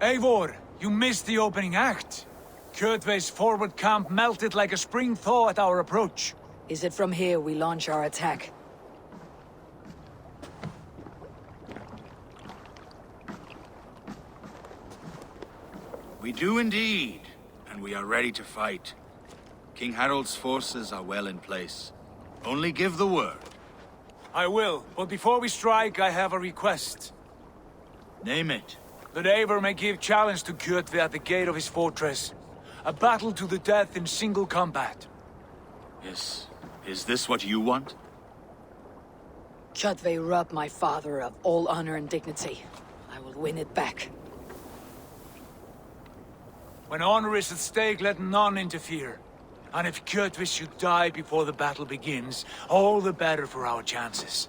Eivor, you missed the opening act. Kjotve's forward camp melted like a spring thaw at our approach. Is it from here we launch our attack? We do indeed, and we are ready to fight. King Harald's forces are well in place. Only give the word. I will, but before we strike, I have a request. Name it. That Eivor may give challenge to Kjotve at the gate of his fortress. A battle to the death in single combat. Yes. Is this what you want? Kjotve robbed my father of all honor and dignity. I will win it back. When honor is at stake, let none interfere. And if Kjotve should die before the battle begins, all the better for our chances.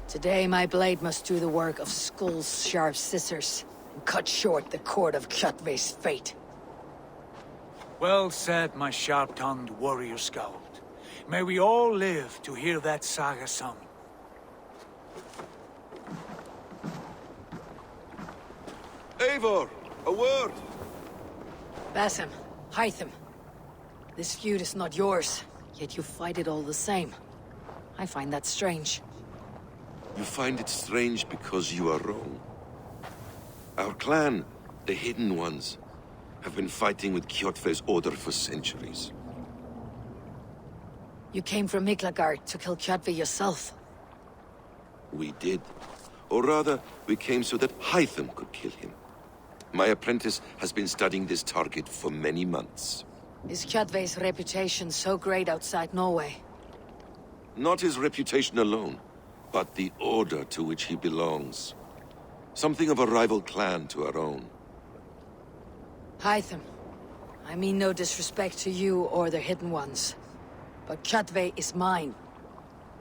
Today my blade must do the work of Skull's sharp scissors, and cut short the cord of Kjotve's fate. Well said, my sharp-tongued warrior scout. May we all live to hear that saga sung. Eivor, a word! Basim, Hytham. This feud is not yours, yet you fight it all the same. I find that strange. You find it strange because you are wrong. Our clan, the Hidden Ones, have been fighting with Kjotve's order for centuries. You came from Miklagard to kill Kjotve yourself. We did. Or rather, we came so that Hytham could kill him. My apprentice has been studying this target for many months. Is Kjotve's reputation so great outside Norway? Not his reputation alone, but the order to which he belongs. Something of a rival clan to our own. Hytham, I mean no disrespect to you or the Hidden Ones, but Kjotve is mine.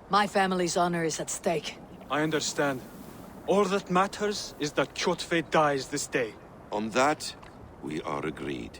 My family's honor is at stake. I understand. All that matters is that Kjotve dies this day. On that, we are agreed.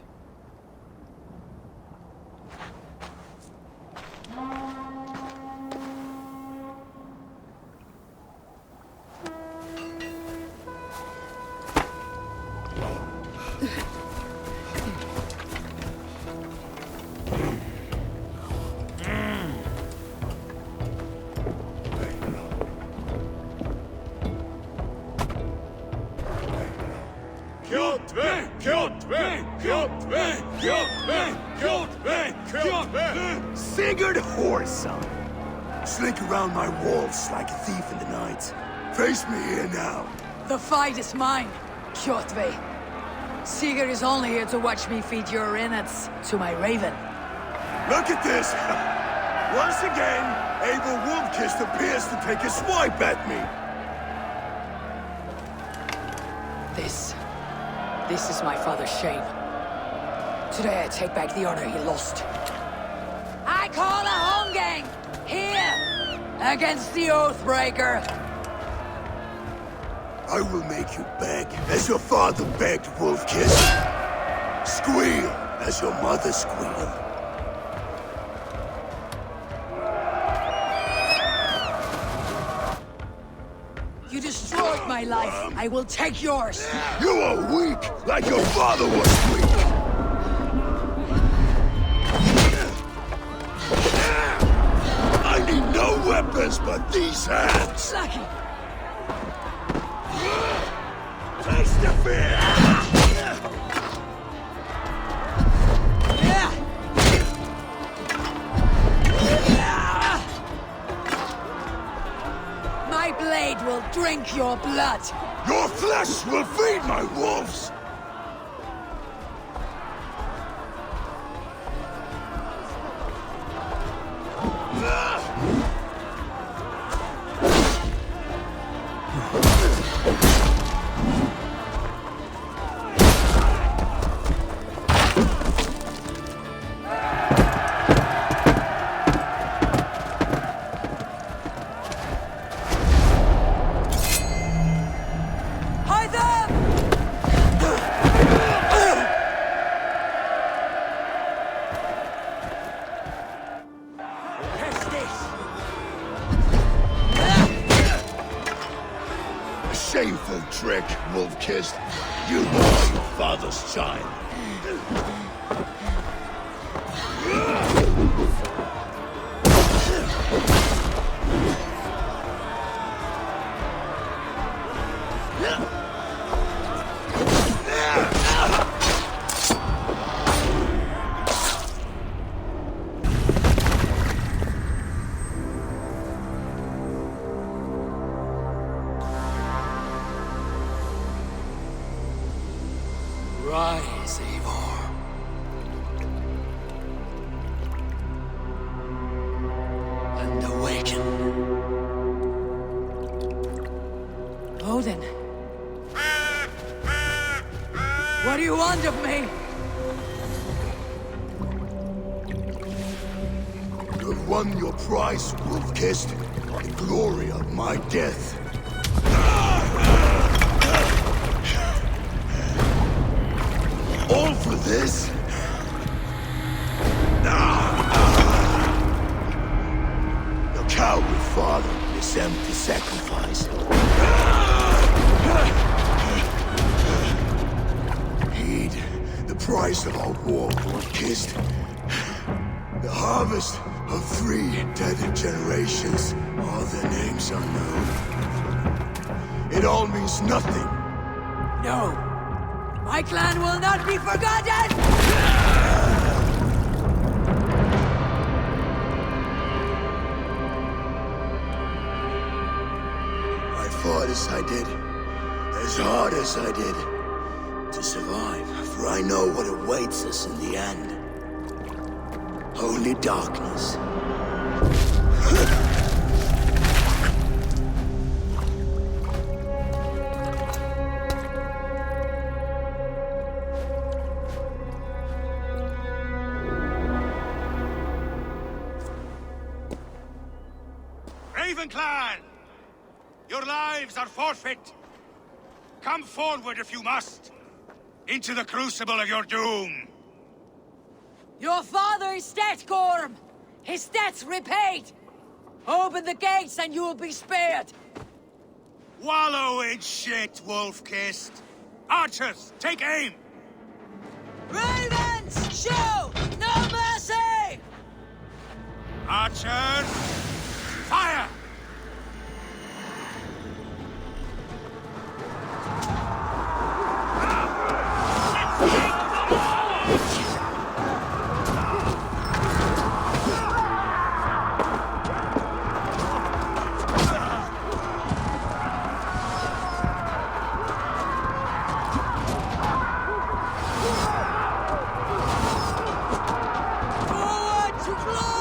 Kjotve! Kjotve! Kjotve! Kjotve! Kjotve! Kjotve! Sigurd Whoreson! Slink around my walls like a thief in the night. Face me here now. The fight is mine, Kjotve. Sigurd is only here to watch me feed your innards to my raven. Look at this! Once again, Eivor Wolfkist appears to take a swipe at me. This is my father's shame. Today I take back the honor he lost. I call a home gang! Here! Against the Oathbreaker! I will make you beg as your father begged, Wolfkist. Squeal as your mother squealed. You destroyed my life. I will take yours. You are weak, like your father was weak. I need no weapons but these hands. Lucky. Taste the fear. My blade blade will drink your blood. Your flesh will feed my wolves! Hide them! A shameful trick, wolf-kissed. You are your father's child. Rise, Eivor. And awaken. Odin. What do you want of me? You've won your prize, wolf-kissed. The glory of my death. All for this? Your coward father, this empty sacrifice. Heed the price of our war, wolf-kissed. The harvest of 3 dead generations. All their names unknown. It all means nothing. No. My clan will not be forgotten! I fought as I did, as hard as I did, to survive, for I know what awaits us in the end. Only darkness. Raven Clan! Your lives are forfeit! Come forward if you must! Into the crucible of your doom! Your father is dead, Gorm! His debt's repaid! Open the gates and you will be spared! Wallow in shit, wolf-kissed! Archers, take aim! Ravens, show no mercy! Archers, fire! Forward to glory!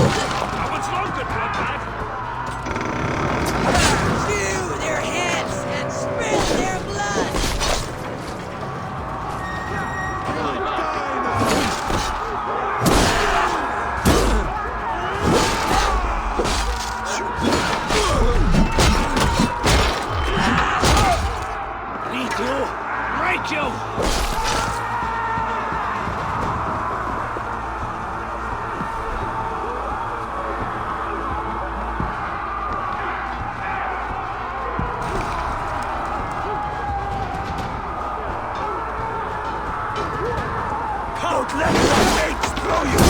How much longer, bloodbag? Chew their heads and spit their blood! Break you! Don't let the gates throw you!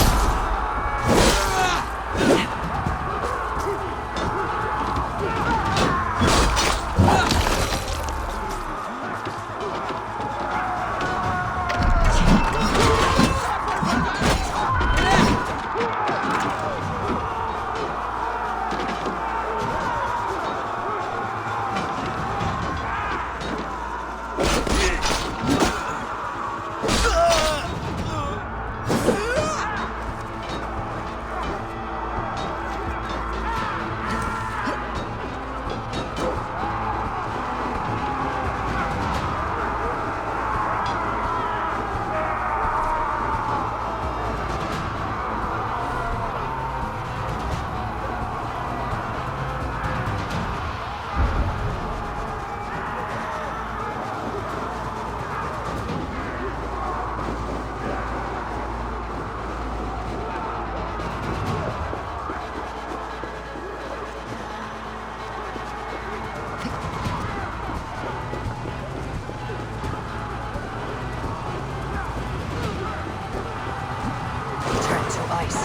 Turn to ice.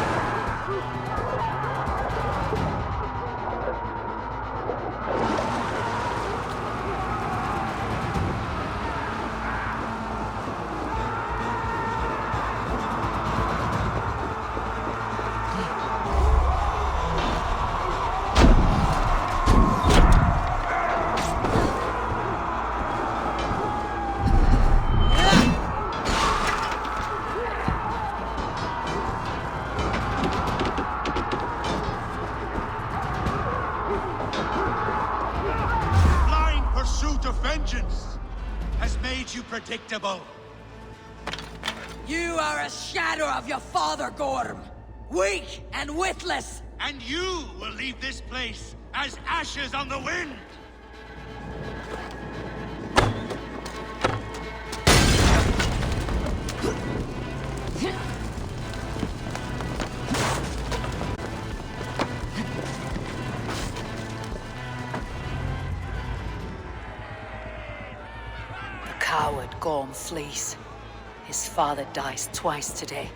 Blind pursuit of vengeance has made you predictable. You are a shadow of your father, Gorm. Weak and witless. And you will leave this place as ashes on the wind. The coward Gorm flees. His father dies twice today.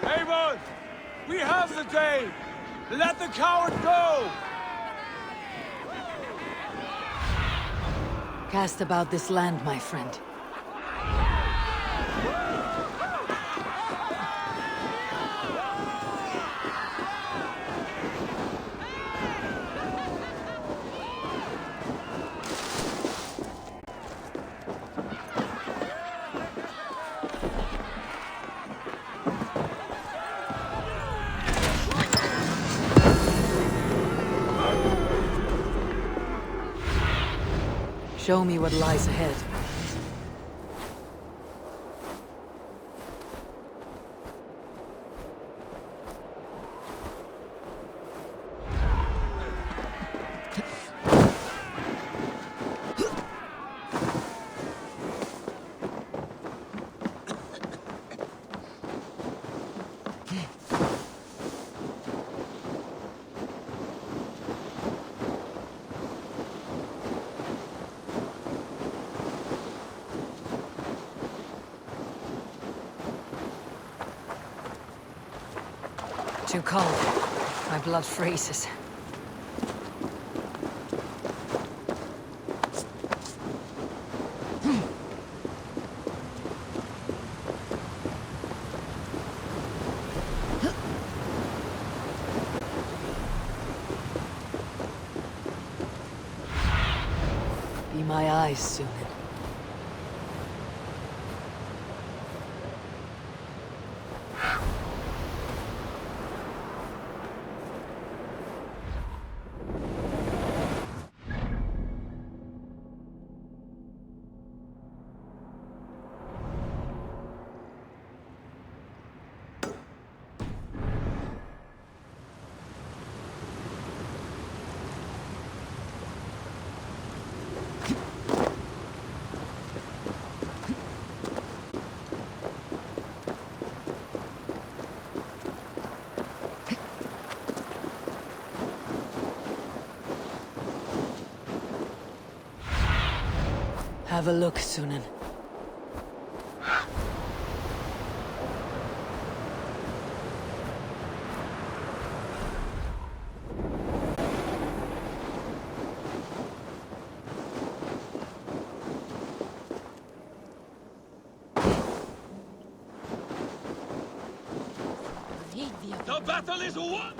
Eivor! We have the day! Let the coward go! Cast about this land, my friend. Show me what lies ahead. too cold. My blood freezes. Be my eyes soon. Have a look, Sunan. The battle is won!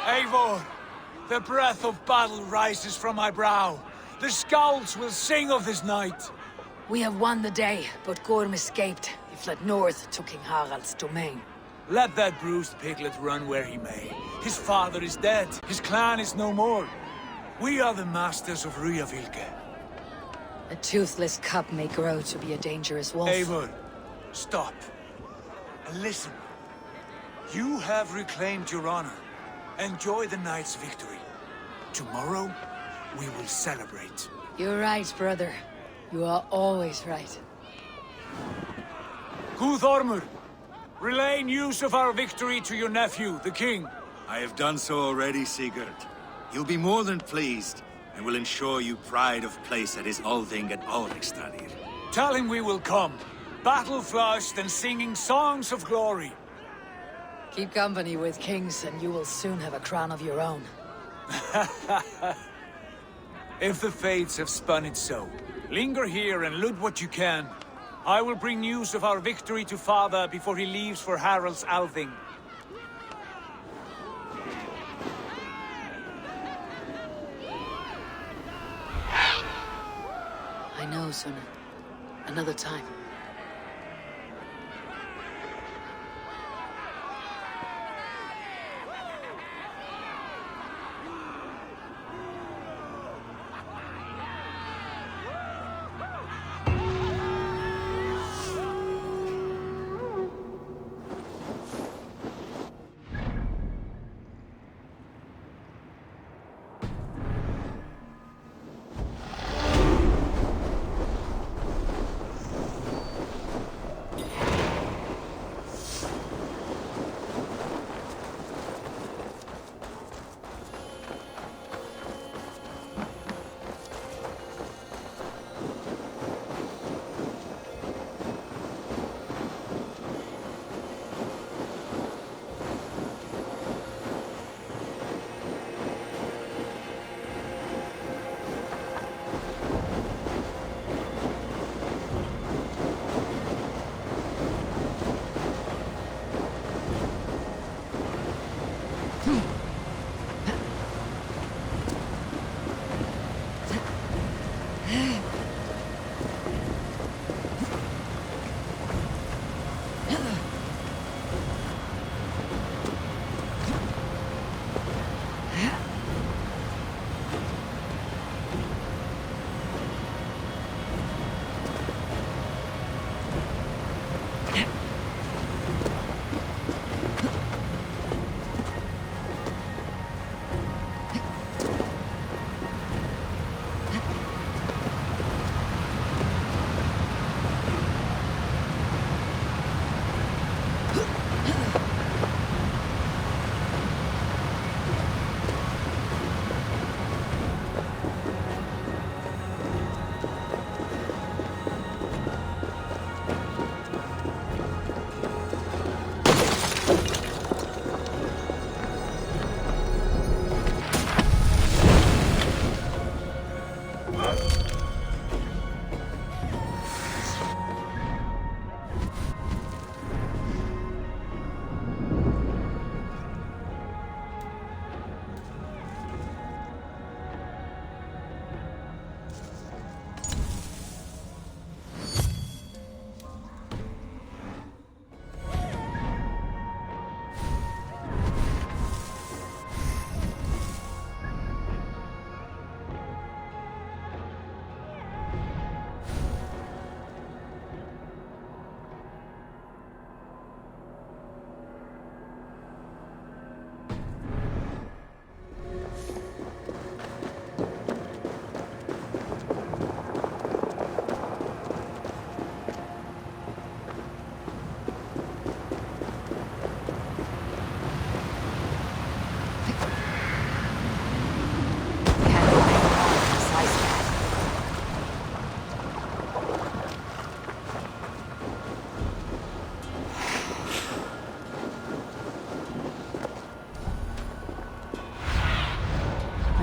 Eivor, the breath of battle rises from my brow. The scouts will sing of this night. We have won the day, but Gorm escaped. He fled north to King Harald's domain. Let that bruised piglet run where he may. His father is dead. His clan is no more. We are the masters of Ryjavilke. A toothless cub may grow to be a dangerous wolf. Eivor, stop. And listen. You have reclaimed your honor. Enjoy the night's victory. Tomorrow, we will celebrate. You're right, brother. You are always right. Guthormur, relay news of our victory to your nephew, the king. I have done so already, Sigurd. He'll be more than pleased, and will ensure you pride of place at his Althing at Ulrichstadir. Tell him we will come, battle-flushed and singing songs of glory. Keep company with kings, and you will soon have a crown of your own. If the fates have spun it so, linger here and loot what you can. I will bring news of our victory to father before he leaves for Harald's Althing. I know, Sunan. Another time.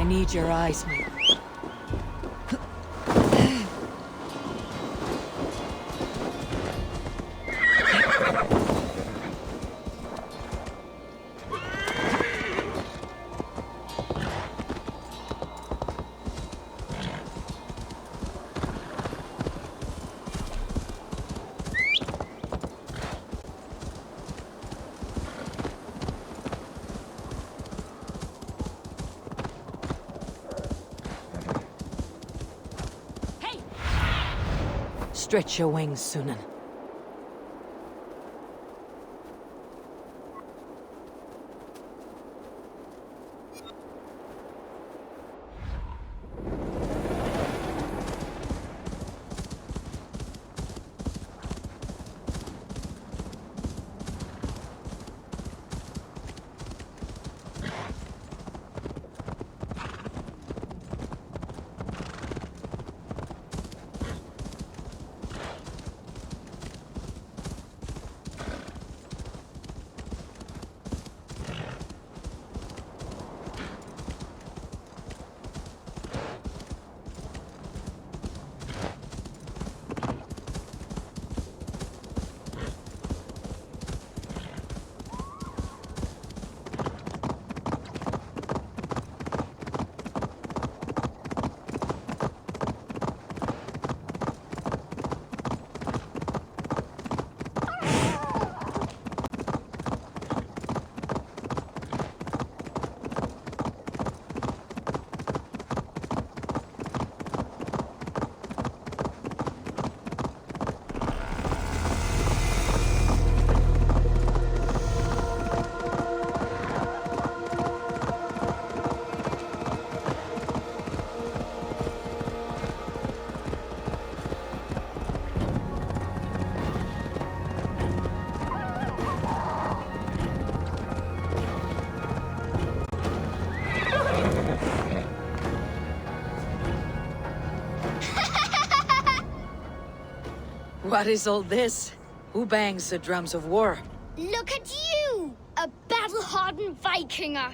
I need your eyes, mate. Stretch your wings, Sunan. What is all this? Who bangs the drums of war? Look at you! A battle-hardened Vikinger!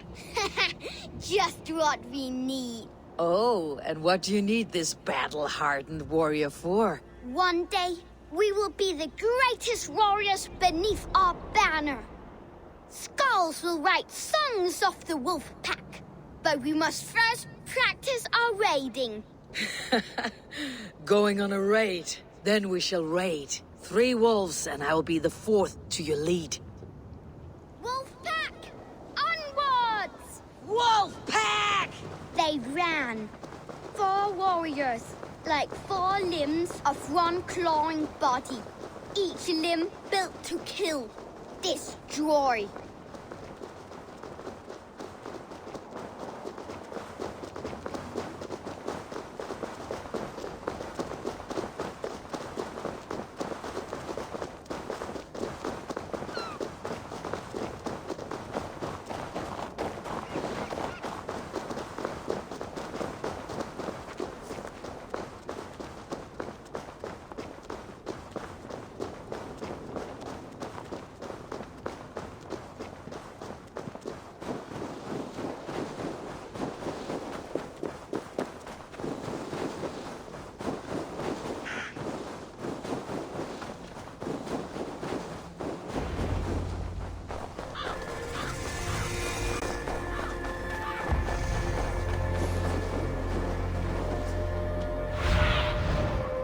Just what we need. Oh, and what do you need this battle-hardened warrior for? One day, we will be the greatest warriors beneath our banner. Skulls will write songs of the wolf pack. But we must first practice our raiding. Going on a raid. Then we shall raid. 3 wolves, and I will be the 4th to your lead. Wolf pack! Onwards! Wolf pack! They ran. 4 warriors, like 4 limbs of one clawing body. Each limb built to kill, destroy.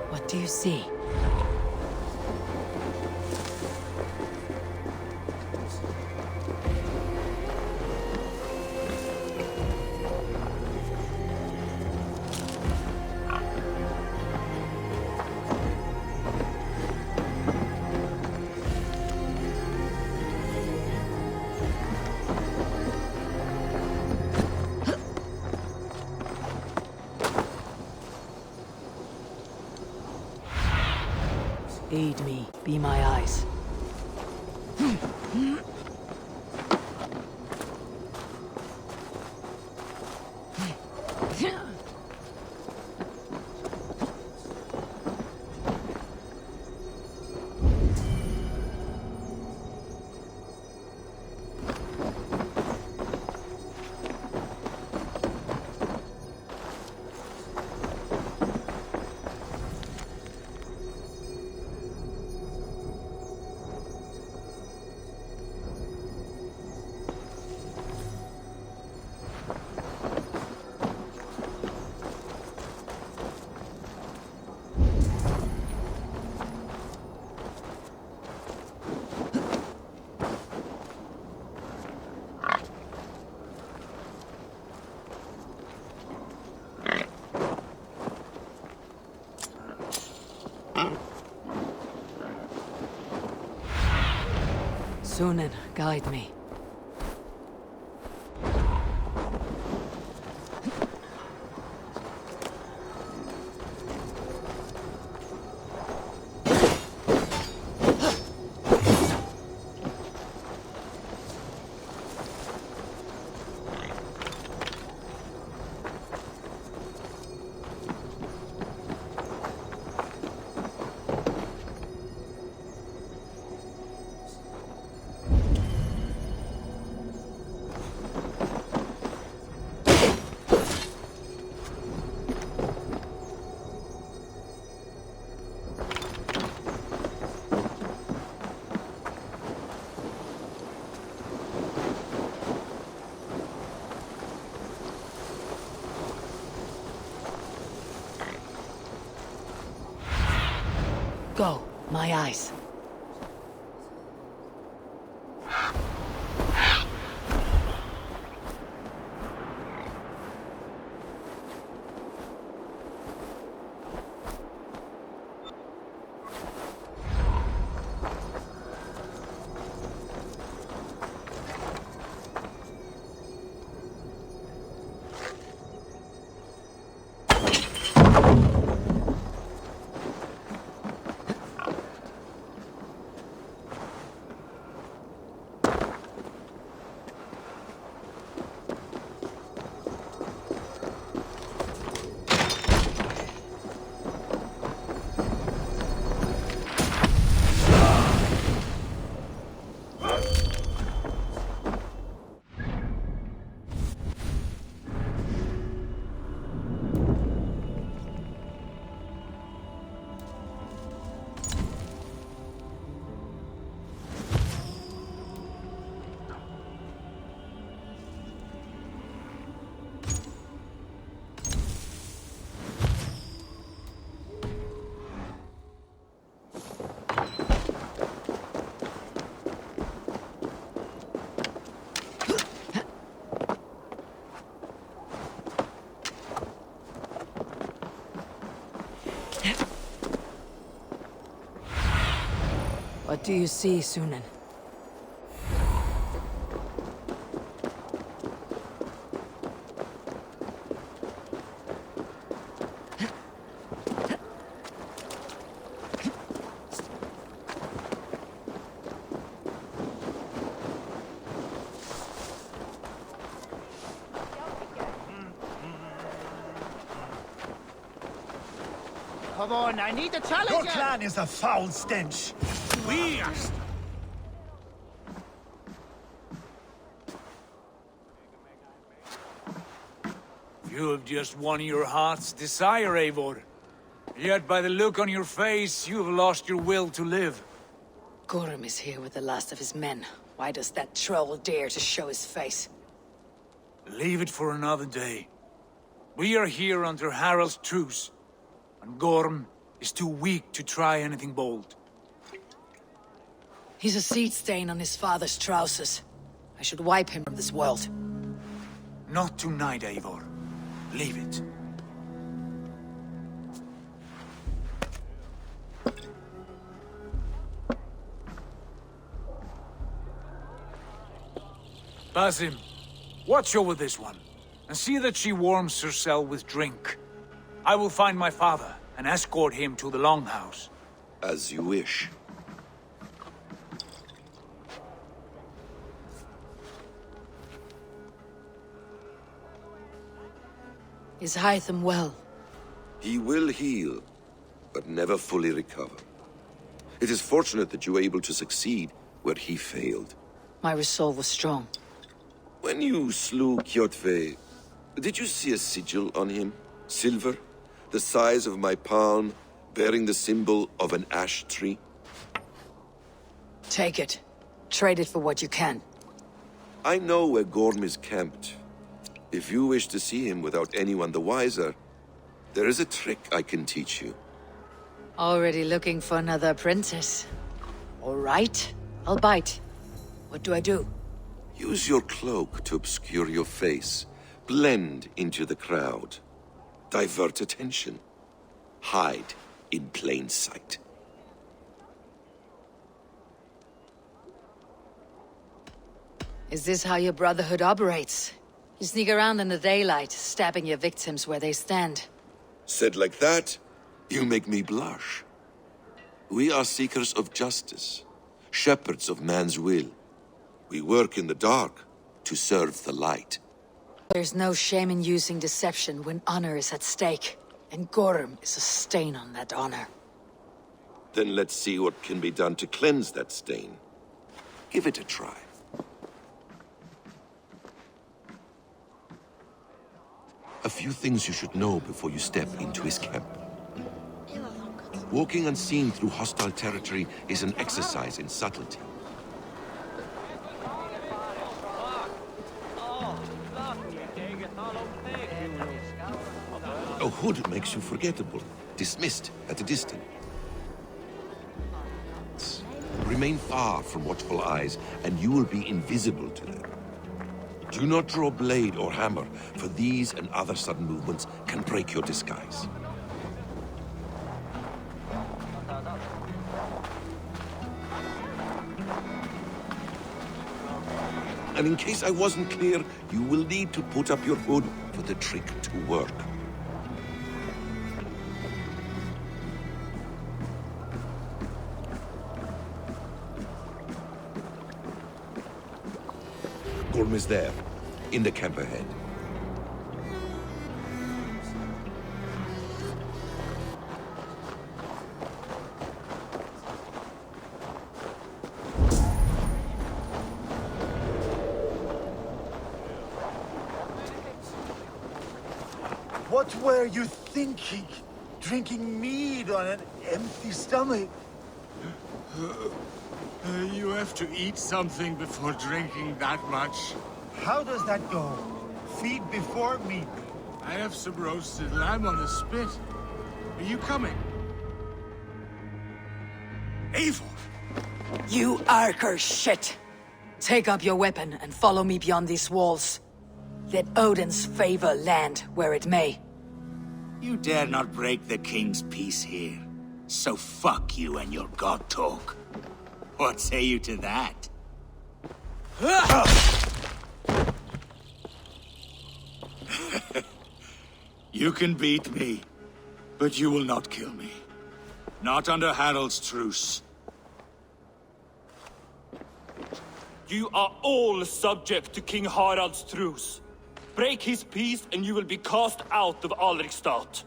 What do you see? Aid me, be my eyes. Sunan, guide me. Go, my eyes. What do you see, Sunan? Come on, I need a challenge. Your clan is a foul stench. We are... You have just won your heart's desire, Eivor. Yet by the look on your face, you have lost your will to live. Gorm is here with the last of his men. Why does that troll dare to show his face? Leave it for another day. We are here under Harald's truce, and Gorm is too weak to try anything bold. He's a seed stain on his father's trousers. I should wipe him from this world. Not tonight, Eivor. Leave it. Basim, watch over this one, and see that she warms herself with drink. I will find my father and escort him to the Longhouse. As you wish. Is Hytham well? He will heal, but never fully recover. It is fortunate that you were able to succeed where he failed. My resolve was strong. When you slew Kjotve, did you see a sigil on him? Silver? The size of my palm, bearing the symbol of an ash tree? Take it. Trade it for what you can. I know where Gorm is camped. If you wish to see him without anyone the wiser, there is a trick I can teach you. Already looking for another apprentice. All right, I'll bite. What do I do? Use your cloak to obscure your face. Blend into the crowd. Divert attention. Hide in plain sight. Is this how your Brotherhood operates? You sneak around in the daylight, stabbing your victims where they stand. Said like that, you make me blush. We are seekers of justice, shepherds of man's will. We work in the dark to serve the light. There's no shame in using deception when honor is at stake, and Gorm is a stain on that honor. Then let's see what can be done to cleanse that stain. Give it a try. A few things you should know before you step into his camp. Walking unseen through hostile territory is an exercise in subtlety. A hood makes you forgettable, dismissed at a distance. Remain far from watchful eyes, and you will be invisible to them. Do not draw blade or hammer, for these and other sudden movements can break your disguise. And in case I wasn't clear, you will need to put up your hood for the trick to work. Gorm is there, in the camp ahead. What were you thinking? Drinking mead on an empty stomach? You have to eat something before drinking that much. How does that go? Feed before meat. I have some roasted lamb on a spit. Are you coming? Eivor! You Arker shit! Take up your weapon and follow me beyond these walls. Let Odin's favor land where it may. You dare not break the king's peace here. So fuck you and your god talk. What say you to that? You can beat me, but you will not kill me. Not under Harald's truce. You are all subject to King Harald's truce. Break his peace and you will be cast out of Alrikstad.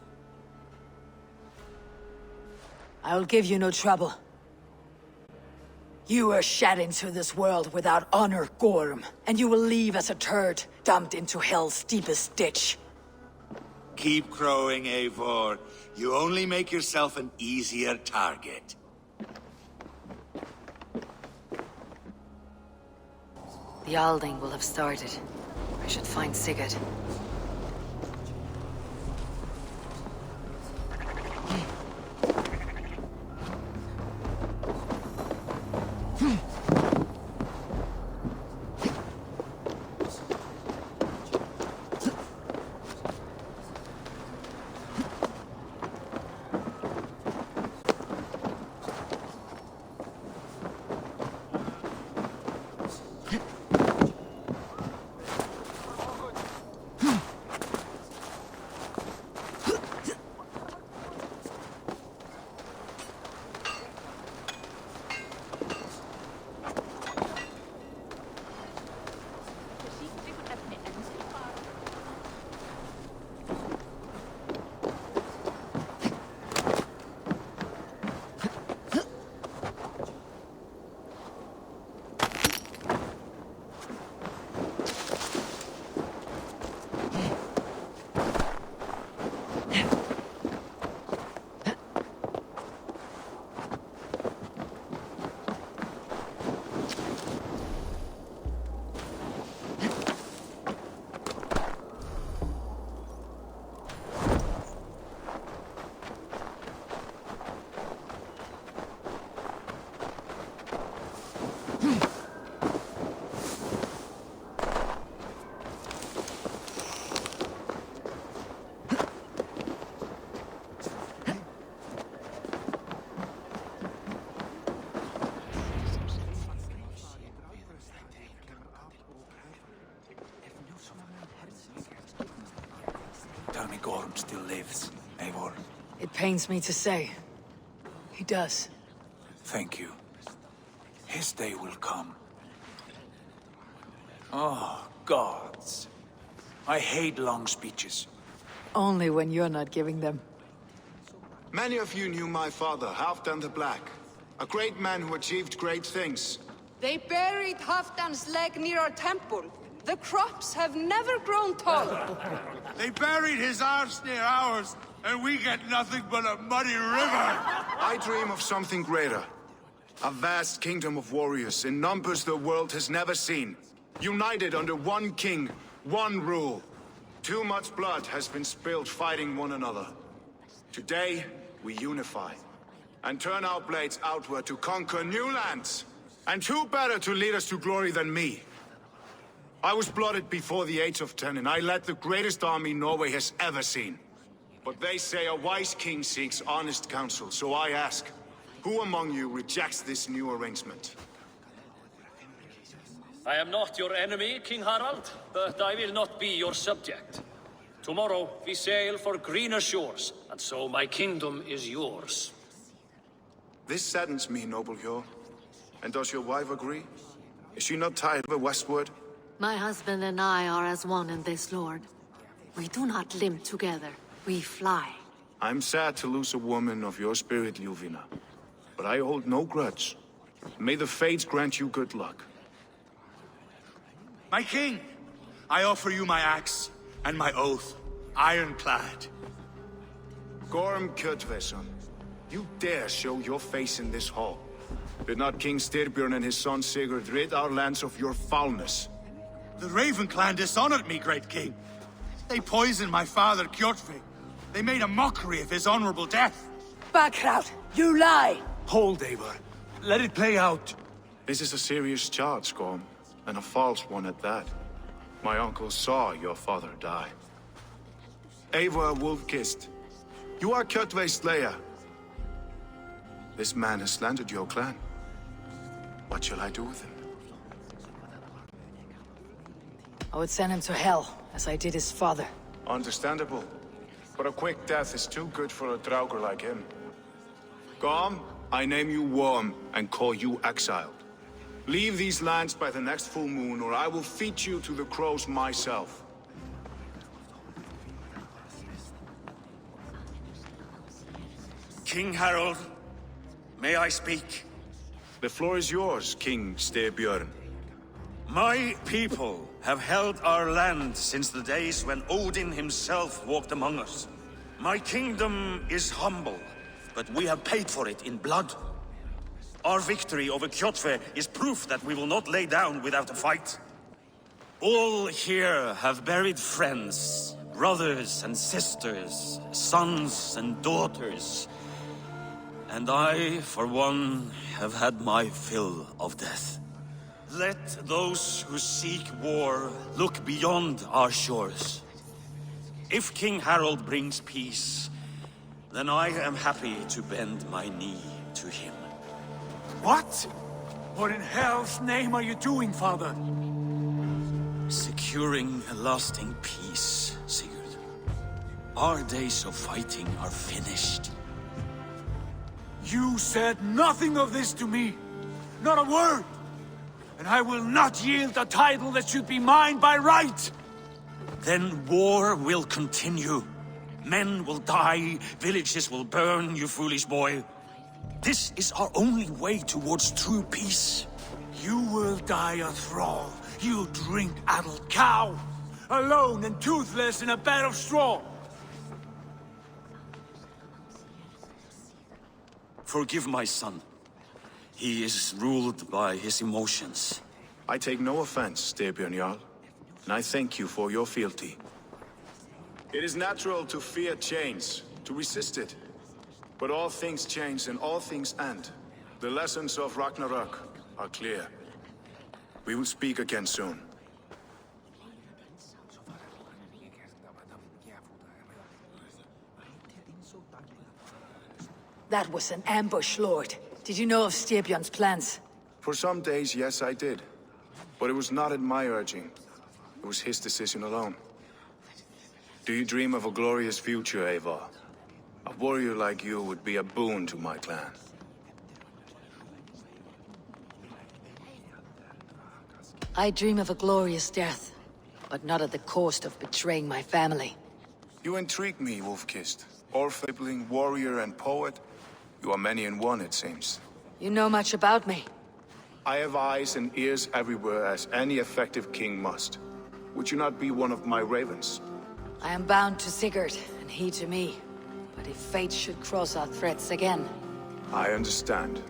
I'll give you no trouble. You were shed into this world without honor, Gorm, and you will leave as a turd, dumped into hell's deepest ditch. Keep crowing, Eivor. You only make yourself an easier target. The Alding will have started. I should find Sigurd. Gorm still lives, Eivor. It pains me to say. He does. Thank you. His day will come. Oh, gods. I hate long speeches. Only when you're not giving them. Many of you knew my father, Halfdan the Black. A great man who achieved great things. They buried Halfdan's leg near our temple. The crops have never grown taller. They buried his arse near ours, and we get nothing but a muddy river. I dream of something greater. A vast kingdom of warriors in numbers the world has never seen. United under one king, one rule. Too much blood has been spilled fighting one another. Today, we unify. And turn our blades outward to conquer new lands. And who better to lead us to glory than me? I was blooded before the age of 10, and I led the greatest army Norway has ever seen. But they say a wise king seeks honest counsel, so I ask, who among you rejects this new arrangement? I am not your enemy, King Harald, but I will not be your subject. Tomorrow we sail for greener shores, and so my kingdom is yours. This saddens me, noble Hjor. And does your wife agree? Is she not tired of the westward? My husband and I are as one in this, Lord. We do not limp together, we fly. I'm sad to lose a woman of your spirit, Ljuvina. But I hold no grudge. May the fates grant you good luck. My king, I offer you my axe and my oath, ironclad. Gorm Kjotveson, you dare show your face in this hall. Did not King Styrbjörn and his son Sigurd rid our lands of your foulness? The Raven clan dishonored me, great king. They poisoned my father, Kjotve. They made a mockery of his honorable death. Backrout! You lie! Hold, Eivor. Let it play out. This is a serious charge, Gorm, and a false one at that. My uncle saw your father die. Eivor Wolf-Kissed, you are Kjotve's slayer. This man has slandered your clan. What shall I do with him? I would send him to hell, as I did his father. Understandable. But a quick death is too good for a Draugr like him. Gorm, I name you Worm and call you exiled. Leave these lands by the next full moon, or I will feed you to the crows myself. King Harold, may I speak? The floor is yours, King Styrbjörn. My people have held our land since the days when Odin himself walked among us. My kingdom is humble, but we have paid for it in blood. Our victory over Kjotve is proof that we will not lay down without a fight. All here have buried friends, brothers and sisters, sons and daughters. And I, for one, have had my fill of death. Let those who seek war look beyond our shores. If King Harald brings peace, then I am happy to bend my knee to him. What? What in hell's name are you doing, father? Securing a lasting peace, Sigurd. Our days of fighting are finished. You said nothing of this to me. Not a word. And I will not yield a title that should be mine by right. Then war will continue. Men will die, villages will burn, you foolish boy. This is our only way towards true peace. You will die a thrall, you drink-addled cow. Alone and toothless in a bed of straw. Forgive my son. He is ruled by his emotions. I take no offense, Styrbjörn Jarl, and I thank you for your fealty. It is natural to fear change, to resist it. But all things change and all things end. The lessons of Ragnarok are clear. We will speak again soon. That was an ambush, Lord. Did you know of Styrbjörn's plans? For some days, yes, I did. But it was not at my urging. It was his decision alone. Do you dream of a glorious future, Eivor? A warrior like you would be a boon to my clan. I dream of a glorious death, but not at the cost of betraying my family. You intrigue me, Wolf-Kissed. Orphan, warrior, and poet. You are many in one, it seems. You know much about me. I have eyes and ears everywhere, as any effective king must. Would you not be one of my ravens? I am bound to Sigurd, and he to me. But if fate should cross our threads again... I understand.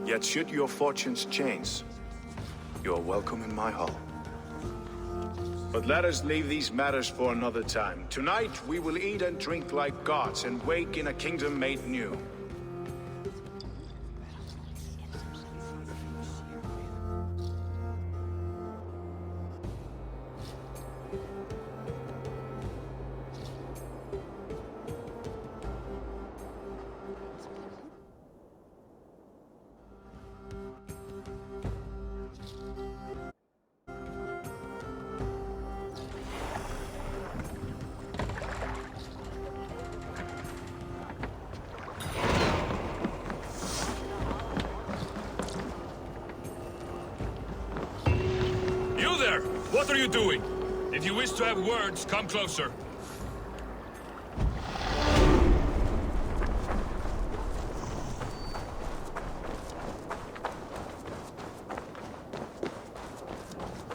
Yet should your fortunes change, you are welcome in my hall. But let us leave these matters for another time. Tonight, we will eat and drink like gods and wake in a kingdom made new. What are you doing? If you wish to have words, come closer.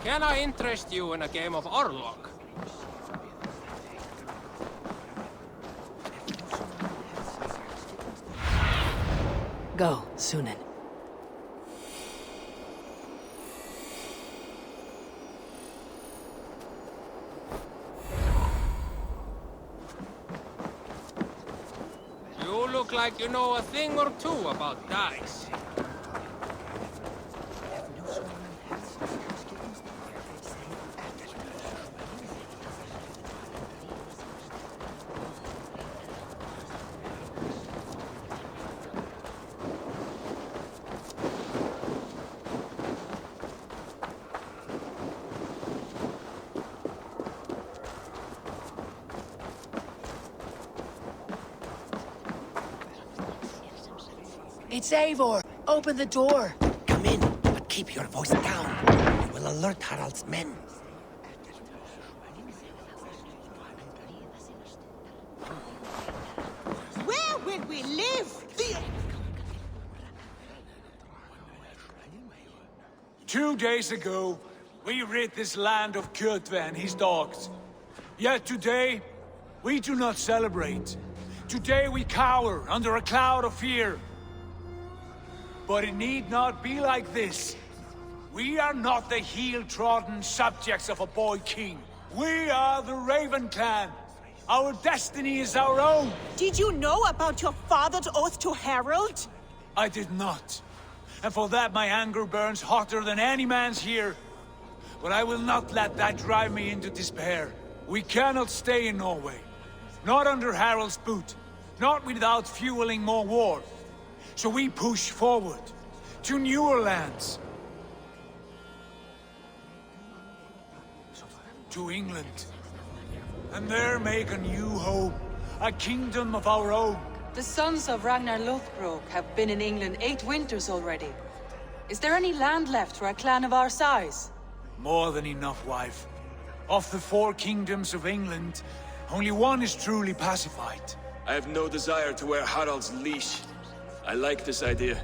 Can I interest you in a game of Orlog? Go, Sunan. You look like you know a thing or two about dice. It's Eivor! Open the door! Come in, but keep your voice down. You will alert Harald's men. Where will we live? 2 days ago, we rid this land of Kjotve and his dogs. Yet today, we do not celebrate. Today we cower under a cloud of fear. But it need not be like this. We are not the heel-trodden subjects of a boy king. We are the Raven clan. Our destiny is our own. Did you know about your father's oath to Harald? I did not. And for that my anger burns hotter than any man's here. But I will not let that drive me into despair. We cannot stay in Norway. Not under Harald's boot. Not without fueling more war. So we push forward, to newer lands. To England. And there make a new home, a kingdom of our own. The sons of Ragnar Lothbrok have been in England 8 winters already. Is there any land left for a clan of our size? More than enough, wife. Of the 4 kingdoms of England, only one is truly pacified. I have no desire to wear Harald's leash. I like this idea.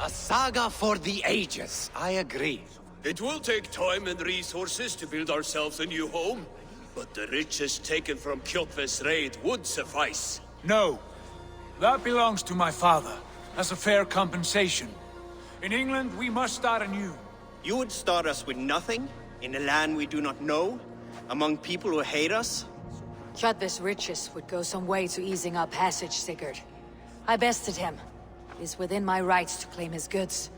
A saga for the ages, I agree. It will take time and resources to build ourselves a new home, but the riches taken from Kjotve's raid would suffice. No. That belongs to my father, as a fair compensation. In England, we must start anew. You would start us with nothing? In a land we do not know? Among people who hate us? Kjotve's riches would go some way to easing our passage, Sigurd. I bested him. It is within my rights to claim his goods.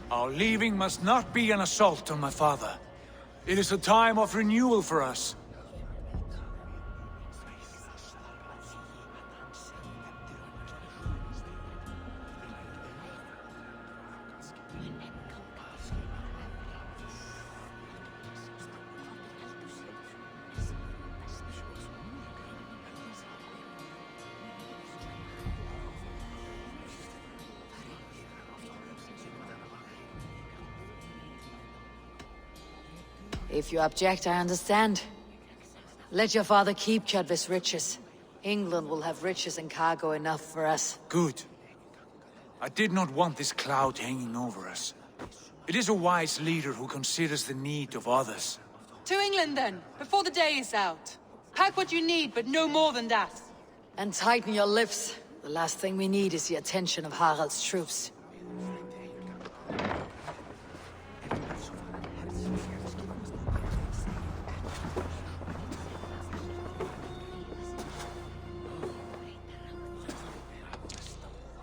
Our leaving must not be an assault on my father. It is a time of renewal for us. If you object, I understand. Let your father keep Kjotve's riches. England will have riches and cargo enough for us. Good. I did not want this cloud hanging over us. It is a wise leader who considers the need of others. To England, then, before the day is out. Pack what you need, but no more than that. And tighten your lips. The last thing we need is the attention of Harald's troops.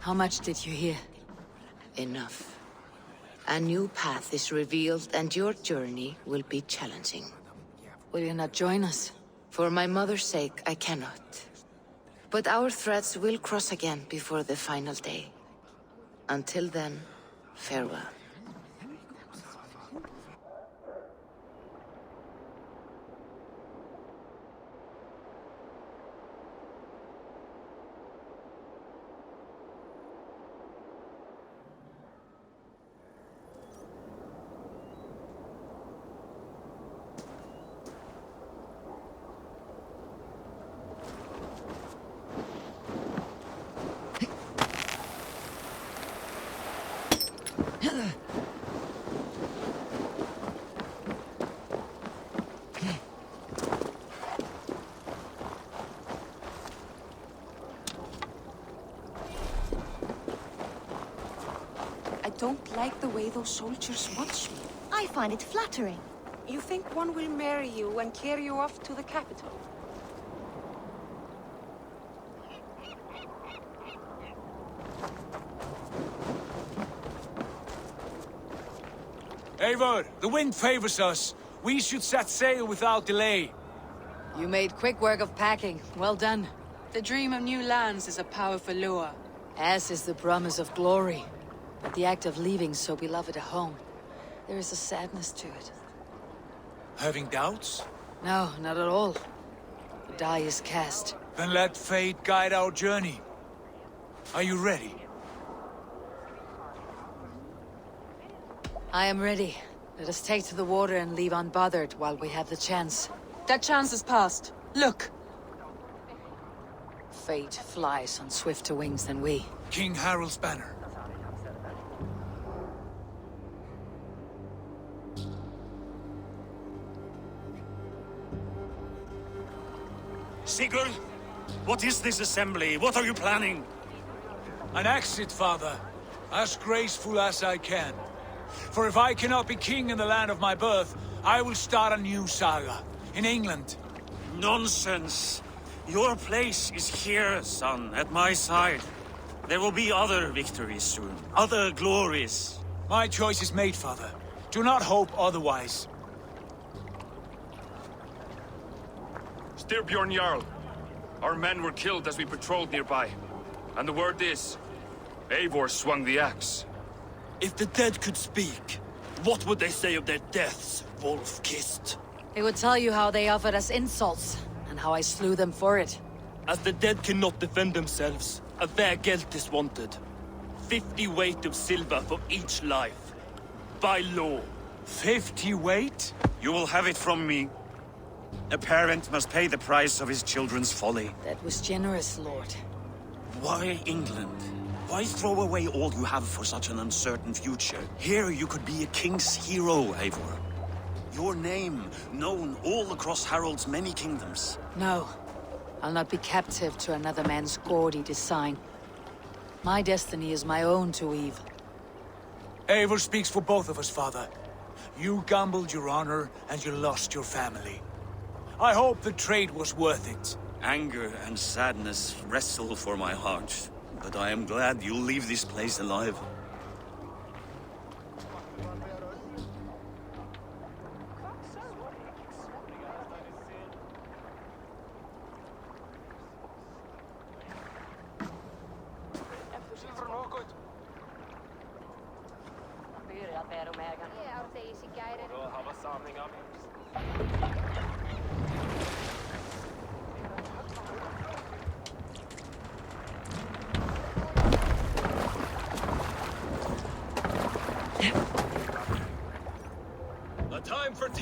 How much did you hear? Enough. A new path is revealed, and your journey will be challenging. Will you not join us? For my mother's sake, I cannot. But our threads will cross again before the final day. Until then, farewell. I don't like the way those soldiers watch me. I find it flattering. You think one will marry you and carry you off to the capital? Eivor, the wind favors us. We should set sail without delay. You made quick work of packing. Well done. The dream of new lands is a powerful lure. As is the promise of glory. But the act of leaving so beloved a home, there is a sadness to it. Having doubts? No, not at all. The die is cast. Then let fate guide our journey. Are you ready? I am ready. Let us take to the water and leave unbothered while we have the chance. That chance is past. Look! Fate flies on swifter wings than we. King Harald's banner. Sigurd, what is this assembly? What are you planning? An exit, father. As graceful as I can. For if I cannot be king in the land of my birth, I will start a new saga. In England. Nonsense. Your place is here, son, at my side. There will be other victories soon. Other glories. My choice is made, father. Do not hope otherwise. Styrbjorn Jarl. Our men were killed as we patrolled nearby. And the word is, Eivor swung the axe. If the dead could speak, what would they say of their deaths, wolf-kissed? They would tell you how they offered us insults, and how I slew them for it. As the dead cannot defend themselves, a fair gelt is wanted. 50 weight of silver for each life. By law. 50 weight? You will have it from me. A parent must pay the price of his children's folly. That was generous, Lord. Why England? Why throw away all you have for such an uncertain future? Here you could be a king's hero, Eivor. Your name known all across Harald's many kingdoms. No. I'll not be captive to another man's gaudy design. My destiny is my own to weave. Eivor speaks for both of us, father. You gambled your honor, and you lost your family. I hope the trade was worth it. Anger and sadness wrestle for my heart. But I am glad you'll leave this place alive.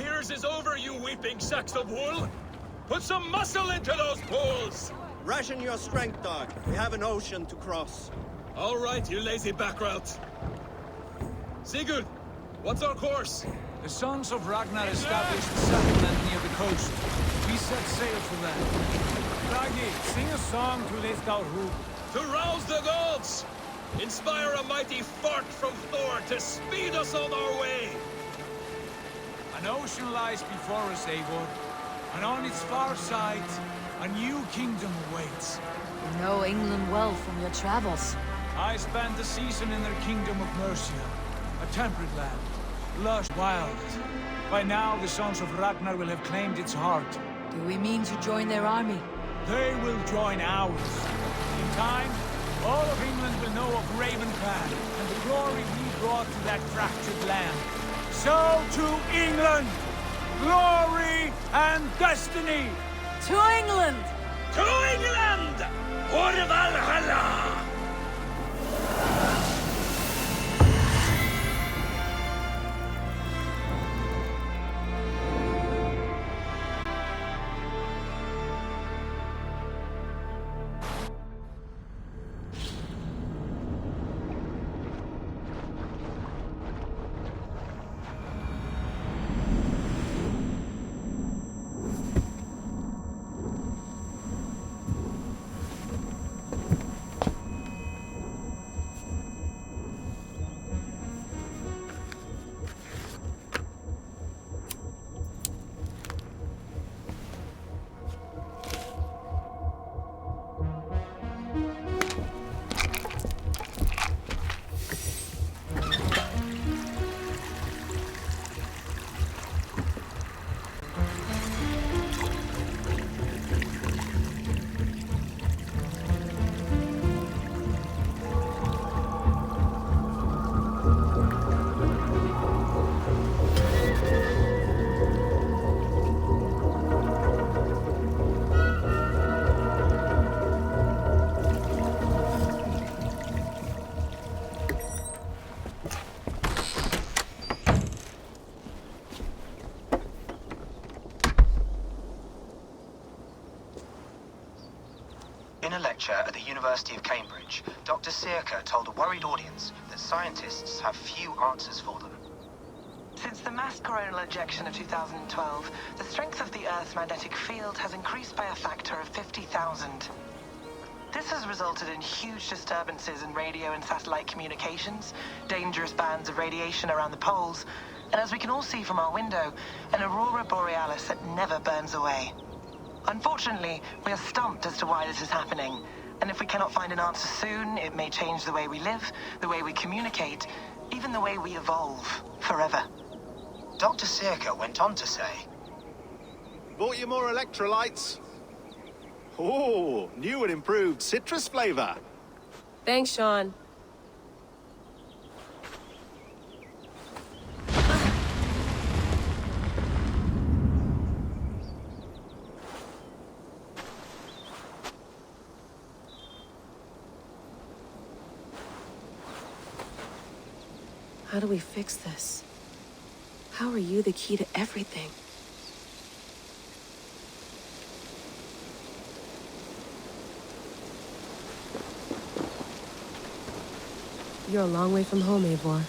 tears is over, you weeping sacks of wool! Put some muscle into those pulls! Ration your strength, dog. We have an ocean to cross. All right, you lazy backrout. Sigurd, what's our course? The Sons of Ragnar established a settlement near the coast. We set sail for them. Raggi, sing a song to lift our hoop. To rouse the gods! Inspire a mighty fart from Thor to speed us on our way! An ocean lies before us, Eivor, and on its far side, a new kingdom awaits. You know England well from your travels. I spent a season in their kingdom of Mercia, a temperate land, lush, wild. By now, the Sons of Ragnar will have claimed its heart. Do we mean to join their army? They will join ours. In time, all of England will know of Raven Clan and the glory we brought to that fractured land. So to England! Glory and destiny! To England! To England! For Valhalla! In a lecture at the University of Cambridge, Dr. Sirka told a worried audience that scientists have few answers for them. Since the mass coronal ejection of 2012, the strength of the Earth's magnetic field has increased by a factor of 50,000. This has resulted in huge disturbances in radio and satellite communications, dangerous bands of radiation around the poles, and as we can all see from our window, an aurora borealis that never burns away. Unfortunately, we are stumped as to why this is happening, and if we cannot find an answer soon, it may change the way we live, the way we communicate, even the way we evolve, forever. Dr. Sirka went on to say, Bought you more electrolytes? Oh, new and improved citrus flavor. Thanks, Sean. How do we fix this? How are you the key to everything? You're a long way from home, Eivor.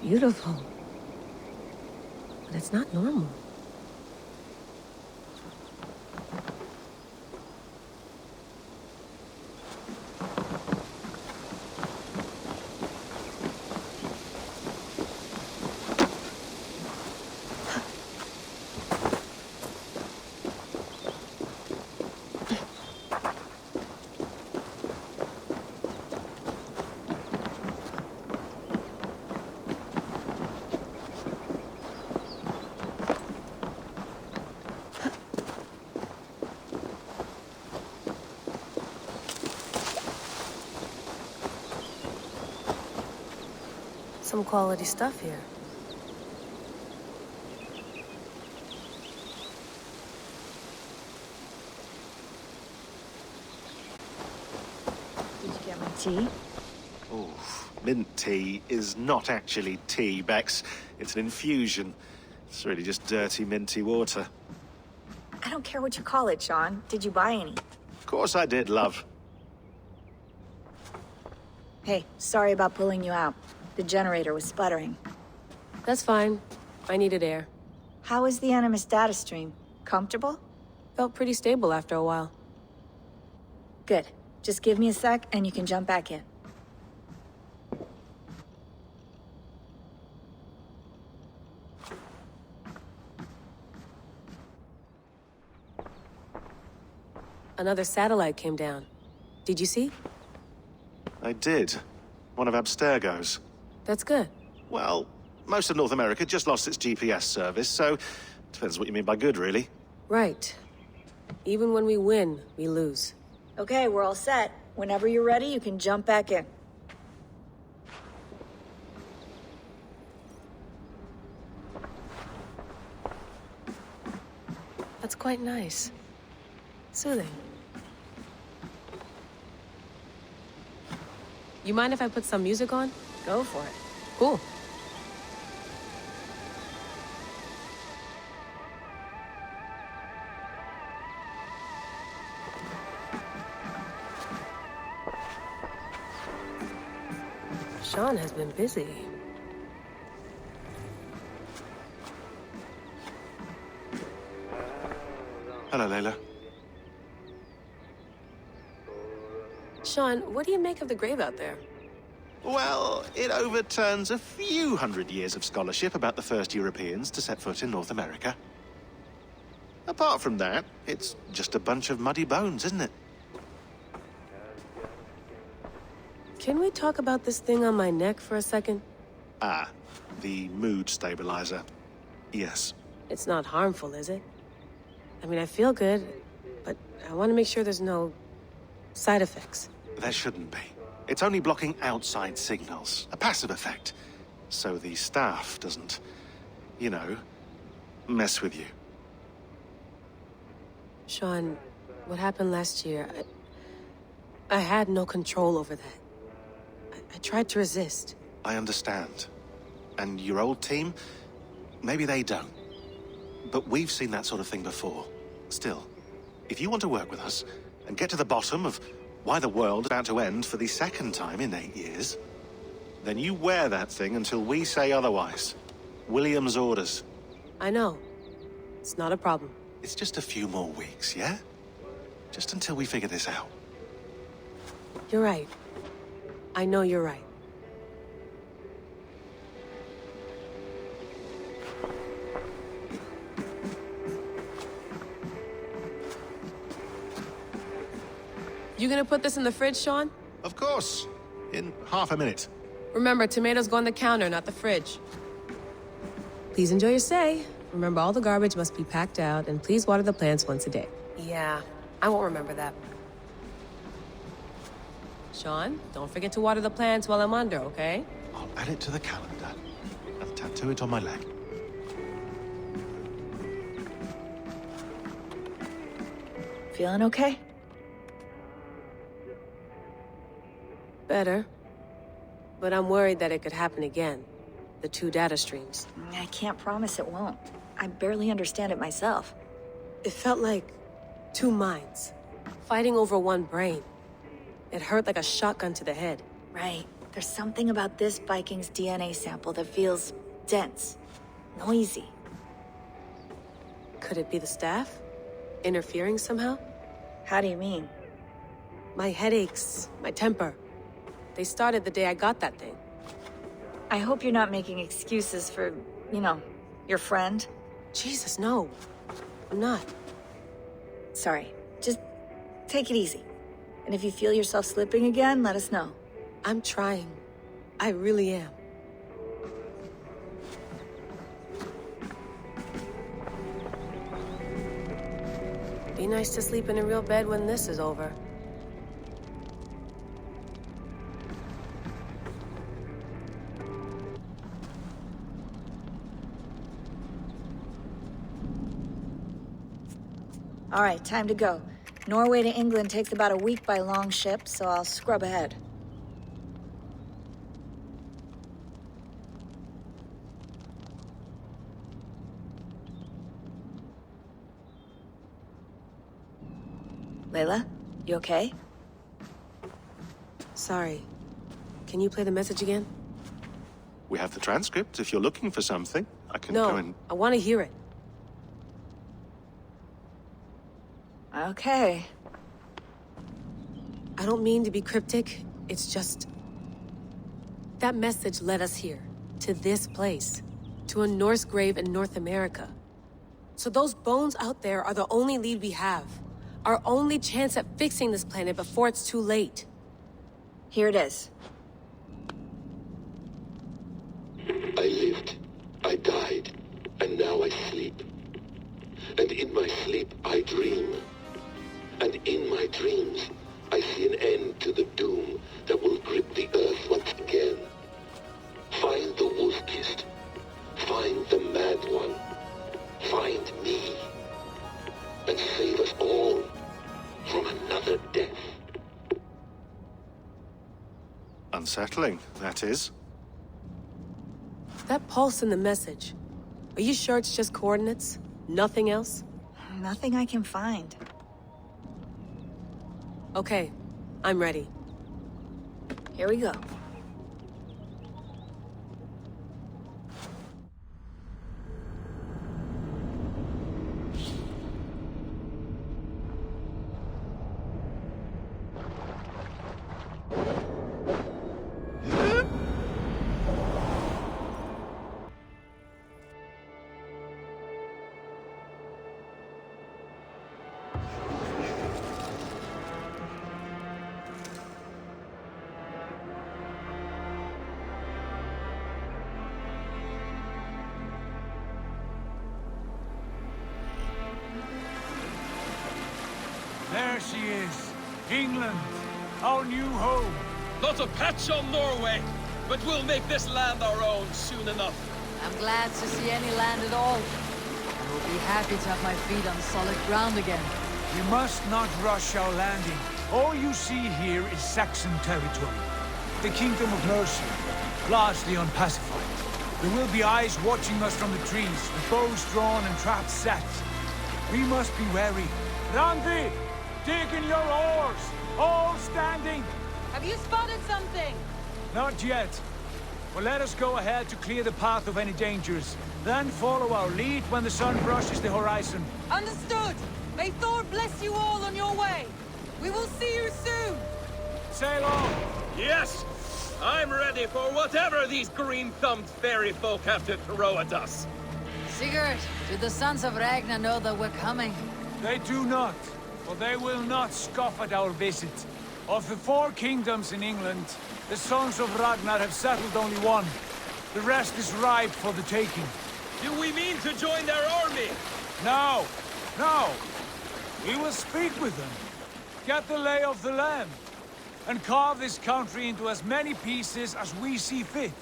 beautiful. But it's not normal. Some quality stuff here. Did you get my tea? Oh, mint tea is not actually tea, Bex. It's an infusion. It's really just dirty, minty water. I don't care what you call it, Sean. Did you buy any? Of course I did, love. Hey, sorry about pulling you out. The generator was sputtering. That's fine. I needed air. How was the Animus data stream? Comfortable? Felt pretty stable after a while. Good. Just give me a sec and you can jump back in. Another satellite came down. Did you see? I did. One of Abstergo's. That's good. Well, most of North America just lost its GPS service, so depends what you mean by good, really. Right. Even when we win, we lose. Okay, we're all set. Whenever you're ready, you can jump back in. That's quite nice. Soothing. You mind if I put some music on? Go for it. Cool. Sean has been busy. Hello, Layla. Sean, what do you make of the grave out there? Well, it overturns a few hundred years of scholarship about the first Europeans to set foot in North America. Apart from that, it's just a bunch of muddy bones, isn't it? Can we talk about this thing on my neck for a second? Ah, the mood stabilizer. Yes. It's not harmful, is it? I mean, I feel good, but I want to make sure there's no side effects. There shouldn't be. It's only blocking outside signals, a passive effect. So the staff doesn't, you know, mess with you. Sean, what happened last year, I had no control over that. I tried to resist. I understand. And your old team, maybe they don't. But we've seen that sort of thing before. Still, if you want to work with us and get to the bottom of why the world is about to end for the second time in 8 years, then you wear that thing until we say otherwise. William's orders. I know. It's not a problem. It's just a few more weeks, yeah? Just until we figure this out. You're right. I know you're right. You gonna put this in the fridge, Sean? Of course. In half a minute. Remember, tomatoes go on the counter, not the fridge. Please enjoy your stay. Remember, all the garbage must be packed out, and please water the plants once a day. Yeah, I won't remember that. Sean, don't forget to water the plants while I'm under, okay? I'll add it to the calendar and tattoo it on my leg. Feeling okay? Better. But I'm worried that it could happen again. The two data streams. I can't promise it won't. I barely understand it myself. It felt like two minds, fighting over one brain. It hurt like a shotgun to the head. Right. There's something about this Viking's DNA sample that feels dense, noisy. Could it be the staff? Interfering somehow? How do you mean? My headaches, my temper. They started the day I got that thing. I hope you're not making excuses for, you know, your friend. Jesus, no. I'm not. Sorry. Just take it easy. And if you feel yourself slipping again, let us know. I'm trying. I really am. Be nice to sleep in a real bed when this is over. All right, time to go. Norway to England takes about a week by long ship, so I'll scrub ahead. Layla, you okay? Sorry. Can you play the message again? We have the transcript. If you're looking for something, I can No, go and... I want to hear it. Okay. I don't mean to be cryptic. It's just... that message led us here. To this place. To a Norse grave in North America. So those bones out there are the only lead we have. Our only chance at fixing this planet before it's too late. Here it is. I lived, I died, and now I sleep. And in my sleep I dream. And in my dreams I see an end to the doom that will grip the earth once again. Find the wolf-kissed. Find the mad one. Find me. And save us all from another death. Unsettling, that is. That pulse in the message. Are you sure it's just coordinates? Nothing else? Nothing I can find. Okay, I'm ready. Here we go. There she is. England, our new home. Not a patch on Norway, but we'll make this land our own soon enough. I'm glad to see any land at all. I will be happy to have my feet on solid ground again. We must not rush our landing. All you see here is Saxon territory. The Kingdom of Mercia, largely unpacified. There will be eyes watching us from the trees, with bows drawn and traps set. We must be wary. Randi! Dig in your oars! All standing! Have you spotted something? Not yet. But let us go ahead to clear the path of any dangers. Then follow our lead when the sun brushes the horizon. Understood! May Thor bless you all on your way! We will see you soon! Sail on! Yes! I'm ready for whatever these green-thumbed fairy folk have to throw at us. Sigurd, do the sons of Ragnar know that we're coming? They do not. For they will not scoff at our visit. Of the 4 kingdoms in England, the sons of Ragnar have settled only one. The rest is ripe for the taking. Do we mean to join their army? No! No! We will speak with them, get the lay of the land, and carve this country into as many pieces as we see fit.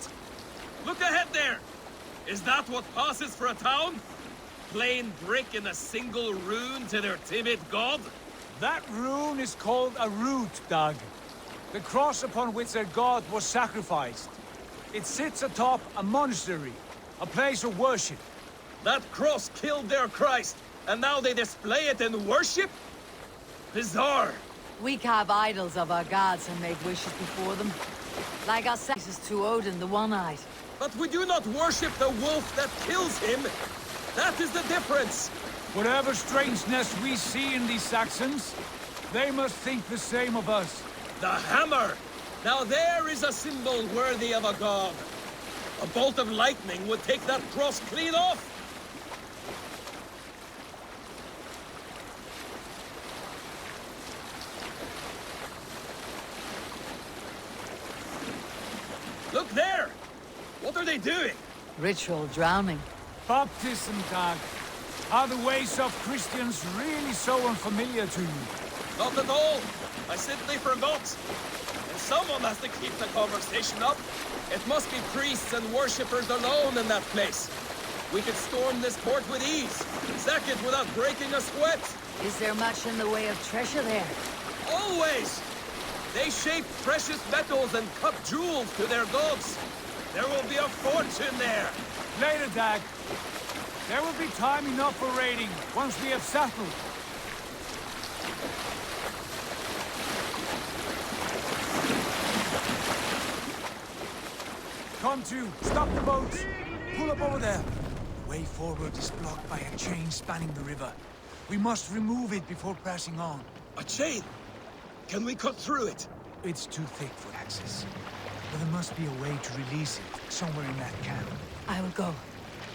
Look ahead there! Is that what passes for a town? Plain brick in a single rune to their timid god? That rune is called a root, Dag. The cross upon which their god was sacrificed. It sits atop a monastery, a place of worship. That cross killed their Christ, and now they display it in worship? Bizarre. We carve idols of our gods and make wishes before them. Like our sacrifices to Odin, the One-Eyed. But we do not worship the wolf that kills him. That is the difference. Whatever strangeness we see in these Saxons, they must think the same of us. The hammer! Now there is a symbol worthy of a god. A bolt of lightning would take that cross clean off. Look there! What are they doing? Ritual drowning. Baptism, Dag. Are the ways of Christians really so unfamiliar to you? Not at all. I simply forgot. And someone has to keep the conversation up. It must be priests and worshippers alone in that place. We could storm this port with ease. Sack it without breaking a sweat. Is there much in the way of treasure there? Always! They shape precious metals and cut jewels to their gods. There will be a fortune there. Later, Dag. There will be time enough for raiding, once we have settled. Come to, stop the boats. Pull up over there. The way forward is blocked by a chain spanning the river. We must remove it before passing on. A chain? Can we cut through it? It's too thick for access. But there must be a way to release it, somewhere in that camp. I will go.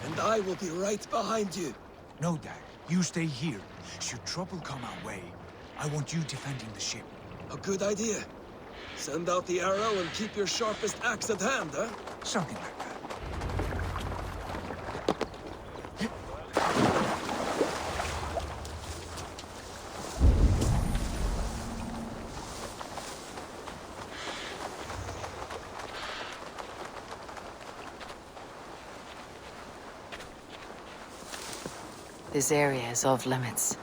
And I will be right behind you. No, Dag. You stay here. Should trouble come our way, I want you defending the ship. A good idea. Send out the arrow and keep your sharpest axe at hand, huh? Something like that. This area is off limits.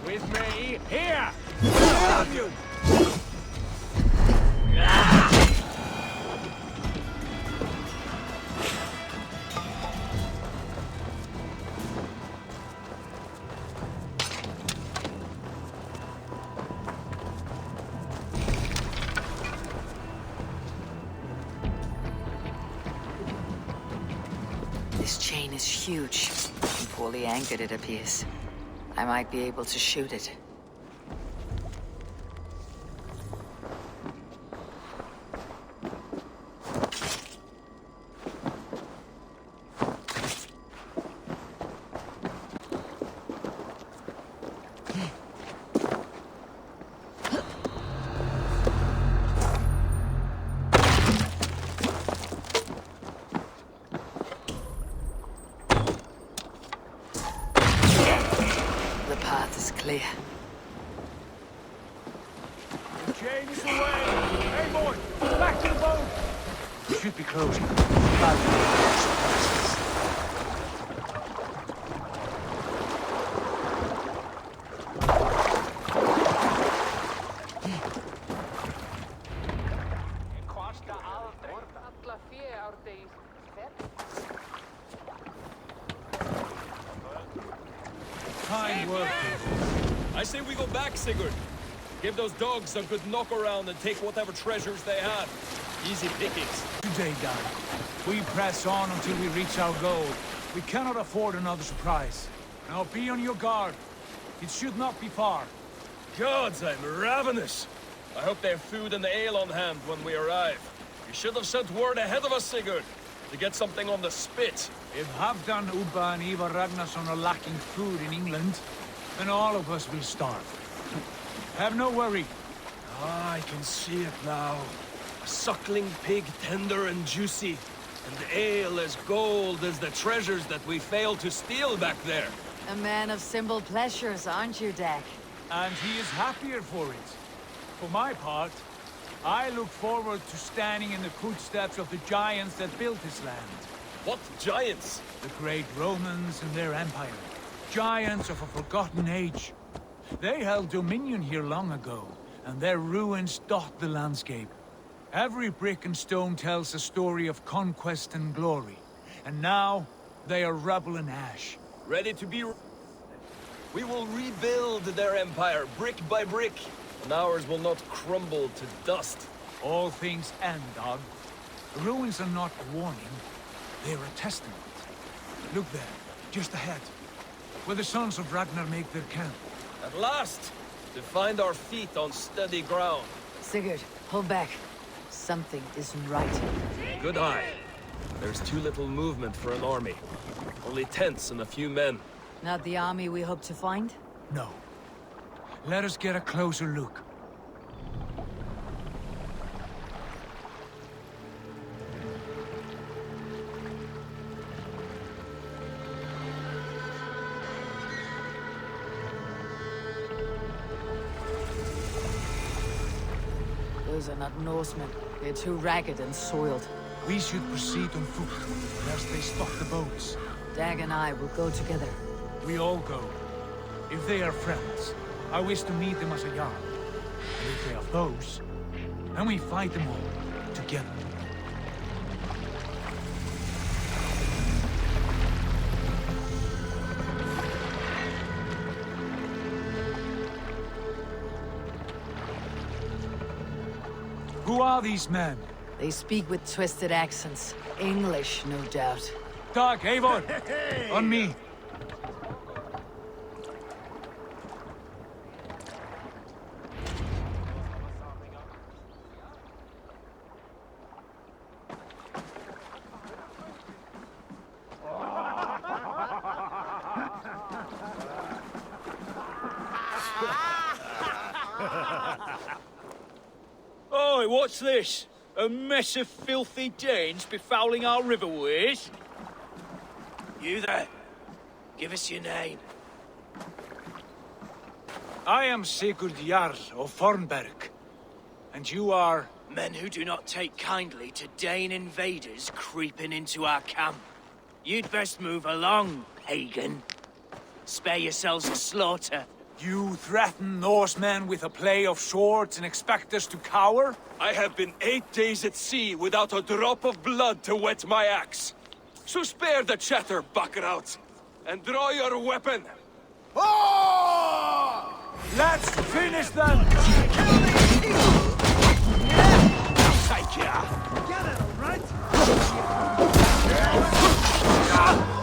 With me, here! You. This chain is huge. And poorly anchored, it appears. I might be able to shoot it. Clear. The chain is away! Eivor, back to the boat! We should be closing. Fine work. I say we go back, Sigurd. Give those dogs a good knock around and take whatever treasures they had. Easy pickings. Today, Dag. We press on until we reach our goal. We cannot afford another surprise. Now be on your guard. It should not be far. Gods, I'm ravenous. I hope they have food and ale on hand when we arrive. You should have sent word ahead of us, Sigurd, to get something on the spit. If Halfdan, Ubba and Eivor Ragnarsson are lacking food in England, then all of us will starve. Have no worry. Ah, I can see it now. A suckling pig, tender and juicy. And ale as gold as the treasures that we failed to steal back there. A man of simple pleasures, aren't you, Dak? And he is happier for it. For my part, I look forward to standing in the footsteps of the giants that built this land. What giants? The great Romans and their empire. Giants of a forgotten age. They held dominion here long ago, and their ruins dot the landscape. Every brick and stone tells a story of conquest and glory. And now, they are rubble and ash. Ready to be... We will rebuild their empire, brick by brick, and ours will not crumble to dust. All things end, dog. The ruins are not a warning, they're a testament. Look there, just ahead, where the sons of Ragnar make their camp. At last, to find our feet on steady ground. Sigurd, hold back. Something isn't right. Good eye. There's too little movement for an army. Only tents and a few men. Not the army we hope to find? No. Let us get a closer look. Those are not Norsemen. They're too ragged and soiled. We should proceed on foot, lest they stop the boats. Dag and I will go together. We all go. If they are friends, I wish to meet them as a Jarl. And if they are foes, then we fight them all, together. Who are these men? They speak with twisted accents. English, no doubt. Dag, Eivor! On me! Oi, what's this? A mess of filthy Danes befouling our riverways? You there. Give us your name. I am Sigurd Jarl of Fornberg. And you are... Men who do not take kindly to Dane invaders creeping into our camp. You'd best move along, pagan. Spare yourselves a slaughter. You threaten Norsemen with a play of swords and expect us to cower? I have been 8 days at sea without a drop of blood to wet my axe. So spare the chatter, buckerout, and draw your weapon. Oh! Let's finish them! Take ya! Get it, all right? Go!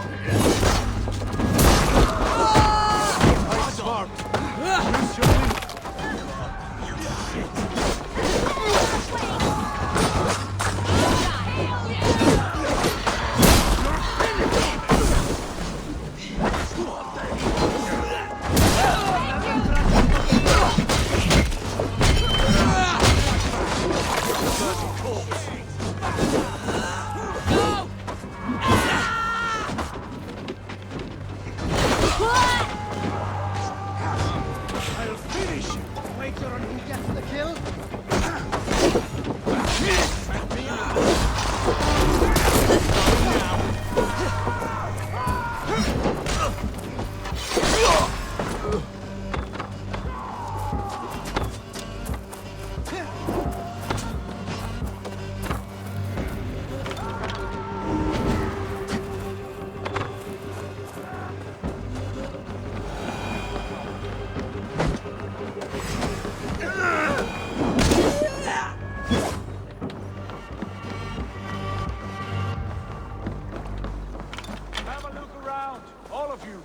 of you.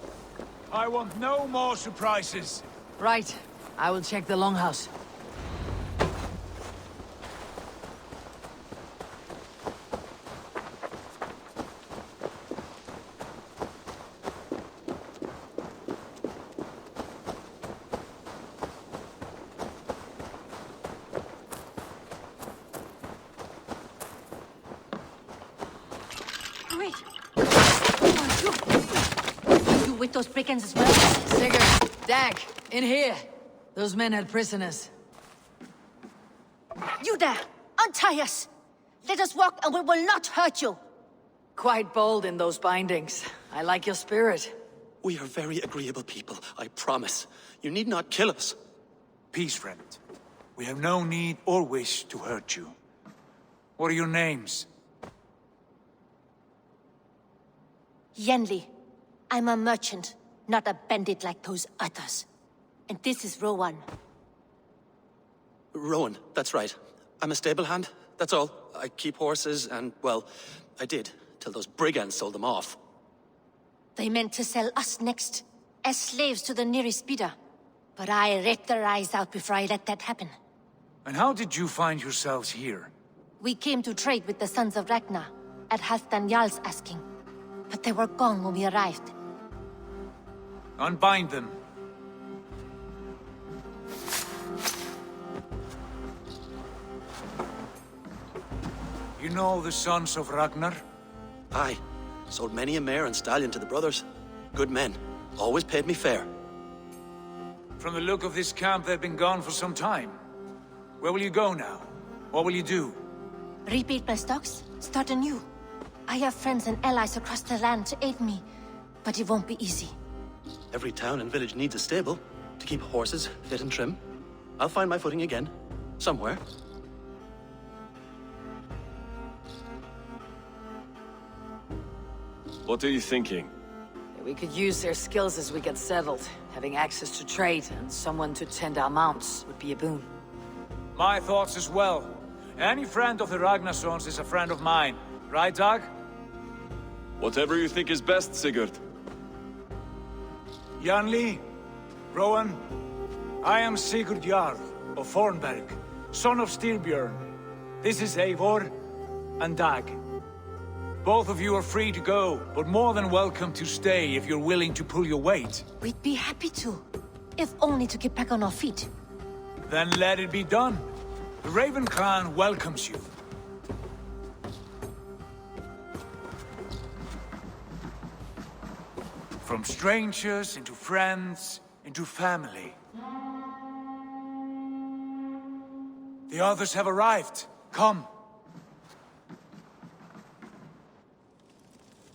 I want no more surprises. Right. I will check the longhouse. Wait. You with those brigands as well? Sigurd, Dag, in here. Those men had prisoners. You there! Untie us! Let us walk and we will not hurt you! Quite bold in those bindings. I like your spirit. We are very agreeable people, I promise. You need not kill us. Peace, friend. We have no need or wish to hurt you. What are your names? Yenli. I'm a merchant, not a bandit like those others. And this is Rowan. Rowan, that's right. I'm a stable hand, that's all. I keep horses and, well, I did, till those brigands sold them off. They meant to sell us next, as slaves to the nearest bidder. But I ripped their eyes out before I let that happen. And how did you find yourselves here? We came to trade with the Sons of Ragnar, at Halfdan Jarl's asking. But they were gone when we arrived. Unbind them. You know the Sons of Ragnar? Aye. Sold many a mare and stallion to the brothers. Good men. Always paid me fair. From the look of this camp, they've been gone for some time. Where will you go now? What will you do? Rebuild my stocks, start anew. I have friends and allies across the land to aid me, but it won't be easy. Every town and village needs a stable to keep horses fit and trim. I'll find my footing again. Somewhere. What are you thinking? We could use their skills as we get settled. Having access to trade and someone to tend our mounts would be a boon. My thoughts as well. Any friend of the Ragnarsons is a friend of mine. Right, Dag? Whatever you think is best, Sigurd. Janli, Rowan, I am Sigurd Jarl of Fornberg, son of Styrbjörn. This is Eivor and Dag. Both of you are free to go, but more than welcome to stay if you're willing to pull your weight. We'd be happy to, if only to get back on our feet. Then let it be done. The Raven Clan welcomes you. From strangers into friends, into family. The others have arrived. Come.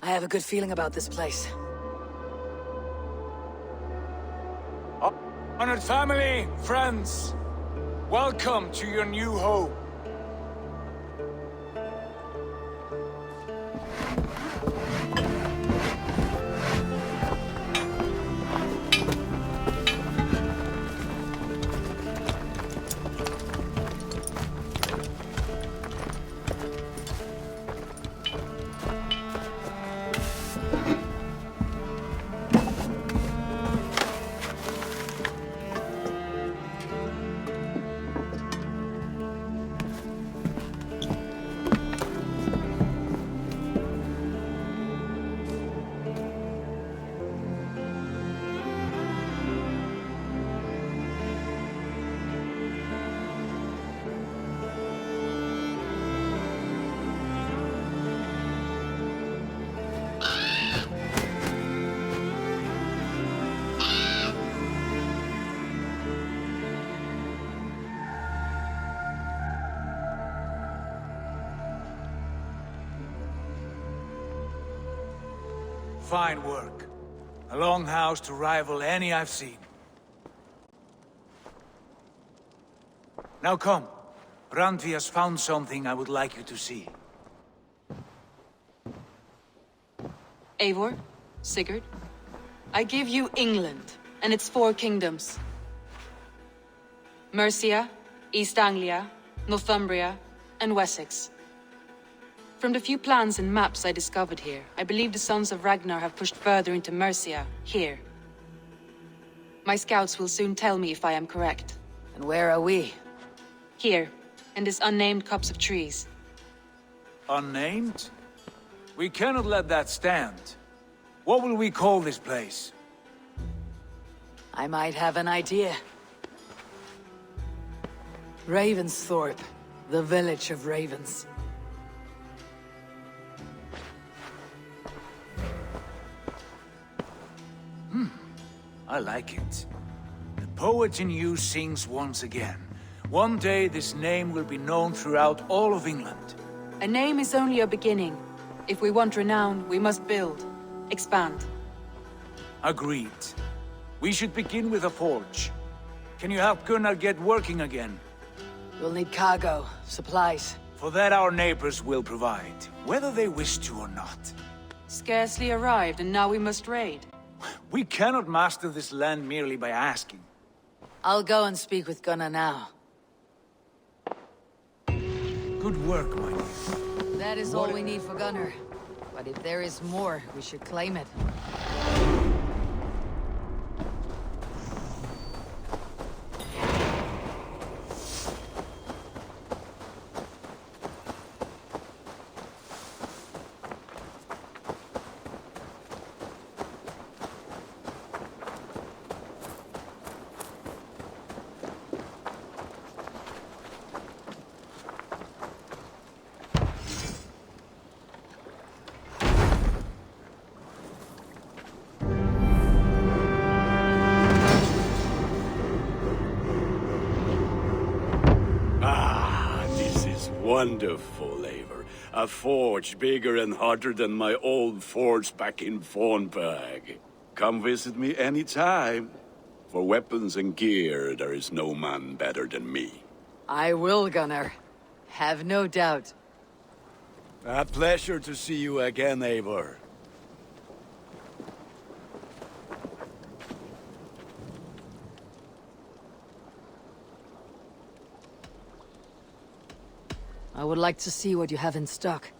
I have a good feeling about this place. Honored family, friends, welcome to your new home. Fine work. A longhouse to rival any I've seen. Now come. Randvi has found something I would like you to see. Eivor, Sigurd, I give you England and its 4 kingdoms. Mercia, East Anglia, Northumbria, and Wessex. From the few plans and maps I discovered here, I believe the Sons of Ragnar have pushed further into Mercia, here. My scouts will soon tell me if I am correct. And where are we? Here, in this unnamed copse of trees. Unnamed? We cannot let that stand. What will we call this place? I might have an idea. Ravensthorpe, the village of ravens. I like it. The poet in you sings once again. One day this name will be known throughout all of England. A name is only a beginning. If we want renown, we must build, expand. Agreed. We should begin with a forge. Can you help Gunnar get working again? We'll need cargo, supplies. For that our neighbors will provide, whether they wish to or not. Scarcely arrived, and now we must raid. We cannot master this land merely by asking. I'll go and speak with Gunnar now. Good work, my dear. That is all we need for Gunnar. But if there is more, we should claim it. Wonderful, Eivor. A forge bigger and hotter than my old forge back in Fornberg. Come visit me anytime. For weapons and gear, there is no man better than me. I will, Gunnar. Have no doubt. A pleasure to see you again, Eivor. I would like to see what you have in stock.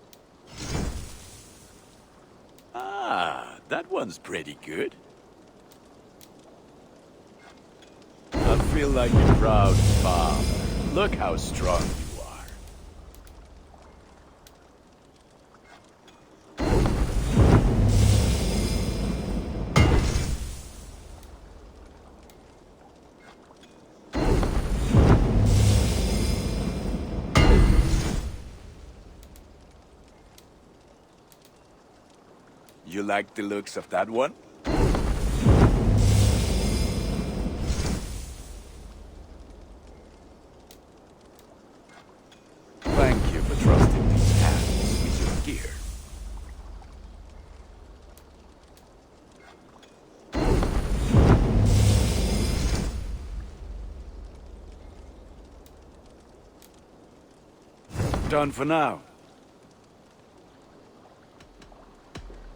Ah, that one's pretty good. I feel like a proud father. Look how strong you are. You like the looks of that one? Thank you for trusting these hands with your gear. Done for now.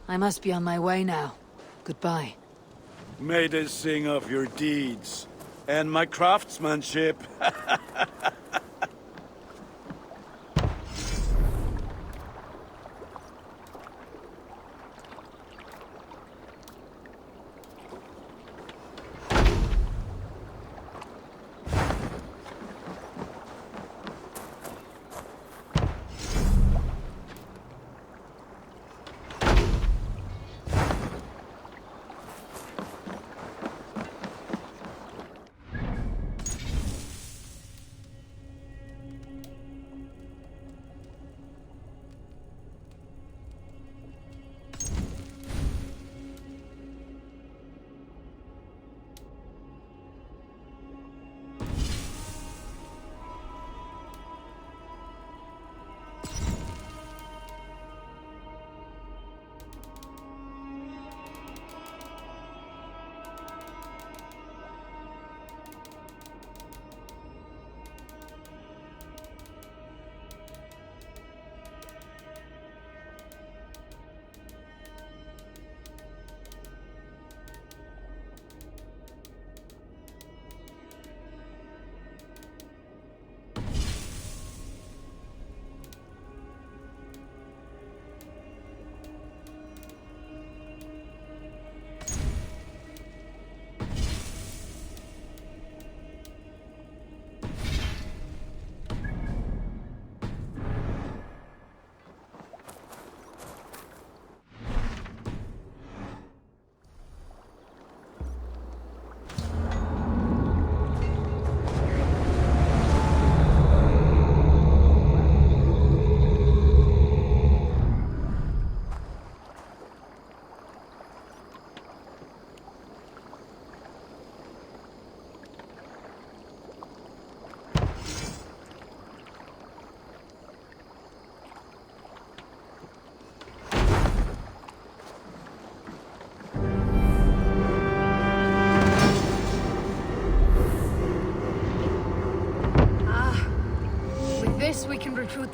I must be on my way now. Goodbye. May they sing of your deeds and my craftsmanship.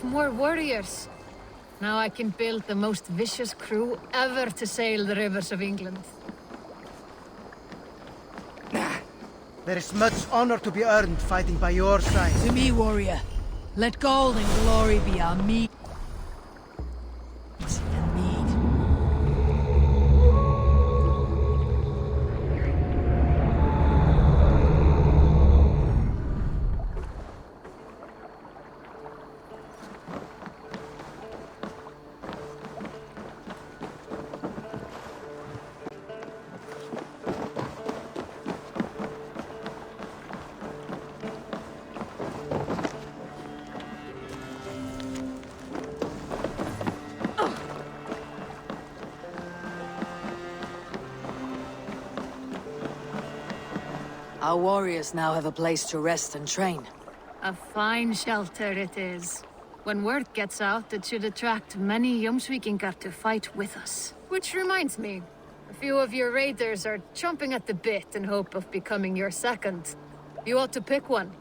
more warriors. Now I can build the most vicious crew ever to sail the rivers of England. There is much honor to be earned fighting by your side. To me, warrior. Let gold and glory be our meat and mead. Our warriors now have a place to rest and train. A fine shelter it is. When word gets out, it should attract many Jomsvikingar to fight with us. Which reminds me, a few of your raiders are chomping at the bit in hope of becoming your second. You ought to pick one.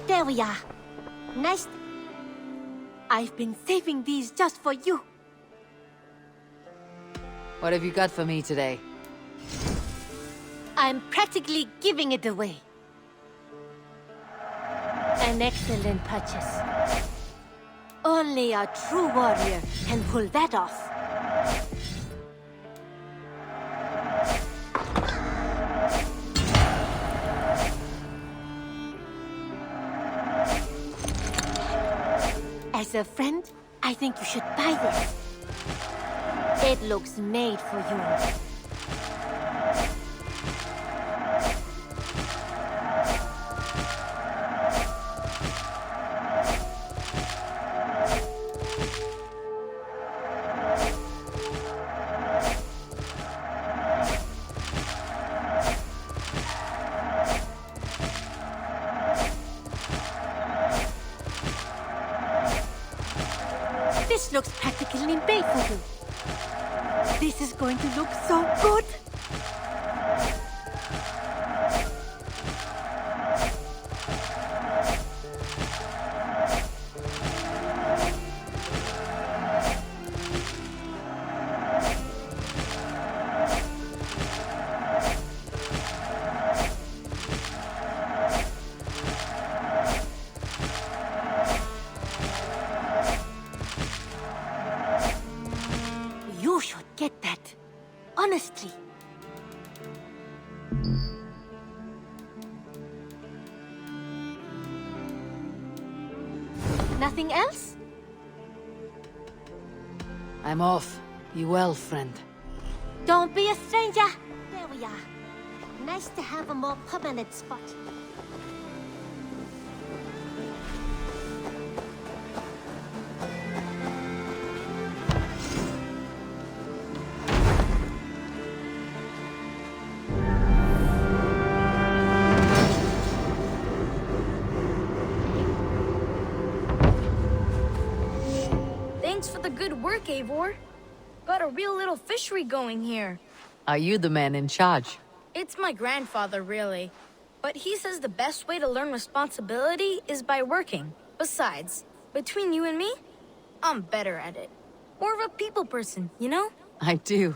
There we are. Nice. I've been saving these just for you. What have you got for me today? I'm practically giving it away. An excellent purchase. Only a true warrior can pull that off. As a friend, I think you should buy this. It looks made for you. This looks practically made for you. This is going to look so good. Nothing else? I'm off. Be well, friend. Don't be a stranger. There we are. Nice to have a more permanent spot. Thanks for the good work, Eivor. Got a real little fishery going here. Are you the man in charge? It's my grandfather, really. But he says the best way to learn responsibility is by working. Besides, between you and me, I'm better at it. More of a people person, you know? I do.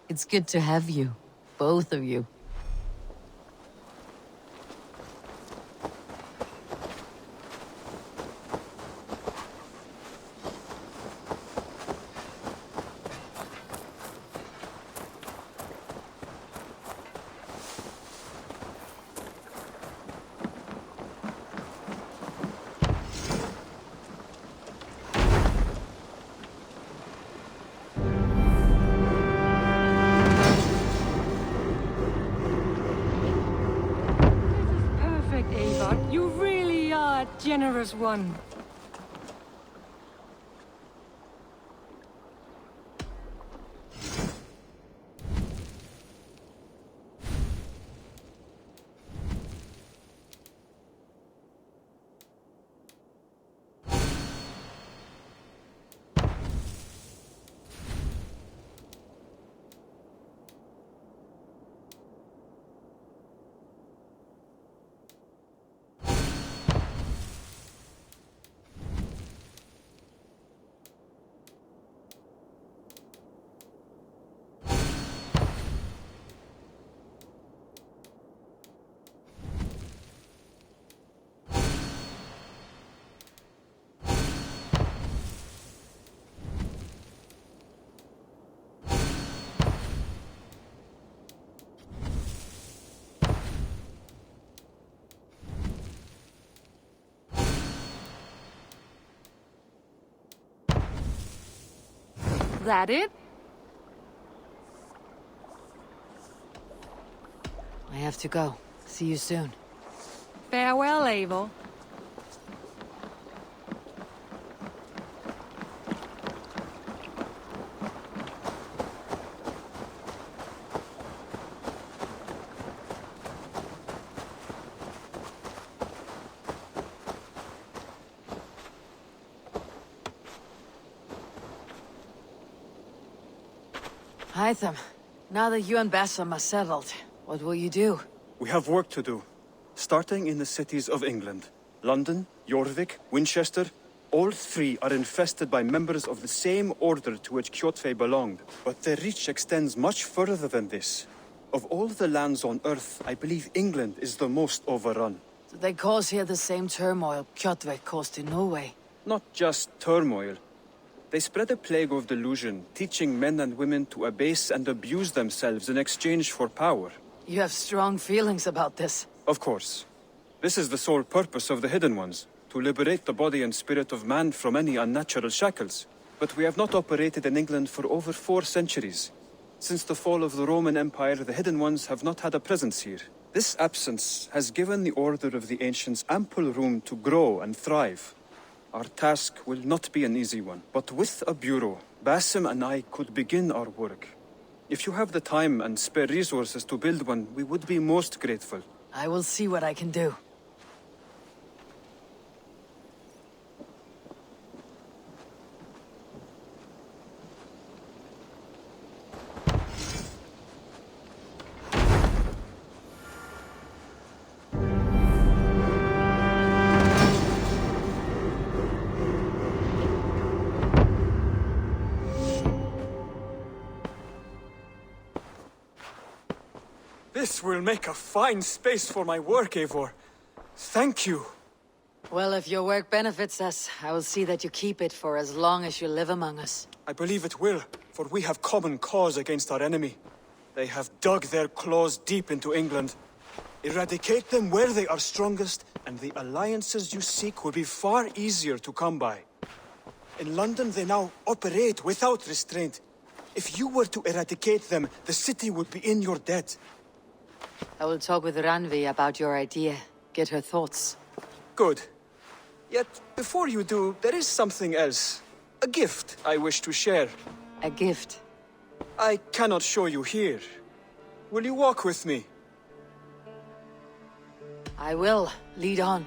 It's good to have you. Both of you. Perfect, Eivor. You really are a generous one. That it? I have to go. See you soon. Farewell, Eivor. Hytham, now that you and Bassam are settled, what will you do? We have work to do. Starting in the cities of England. London, Jorvik, Winchester, all three are infested by members of the same order to which Kjotve belonged. But their reach extends much further than this. Of all the lands on Earth, I believe England is the most overrun. Do they cause here the same turmoil Kjotve caused in Norway? Not just turmoil. They spread a plague of delusion, teaching men and women to abase and abuse themselves in exchange for power. You have strong feelings about this. Of course. This is the sole purpose of the Hidden Ones, to liberate the body and spirit of man from any unnatural shackles. But we have not operated in England for over 4 centuries. Since the fall of the Roman Empire, the Hidden Ones have not had a presence here. This absence has given the Order of the Ancients ample room to grow and thrive. Our task will not be an easy one, but with a bureau, Basim and I could begin our work. If you have the time and spare resources to build one, we would be most grateful. I will see what I can do. This will make a fine space for my work, Eivor. Thank you. Well, if your work benefits us, I will see that you keep it for as long as you live among us. I believe it will, for we have common cause against our enemy. They have dug their claws deep into England. Eradicate them where they are strongest, and the alliances you seek will be far easier to come by. In London, they now operate without restraint. If you were to eradicate them, the city would be in your debt. I will talk with Ranvi about your idea. Get her thoughts. Good. Yet, before you do, there is something else. A gift I wish to share. A gift? I cannot show you here. Will you walk with me? I will. Lead on.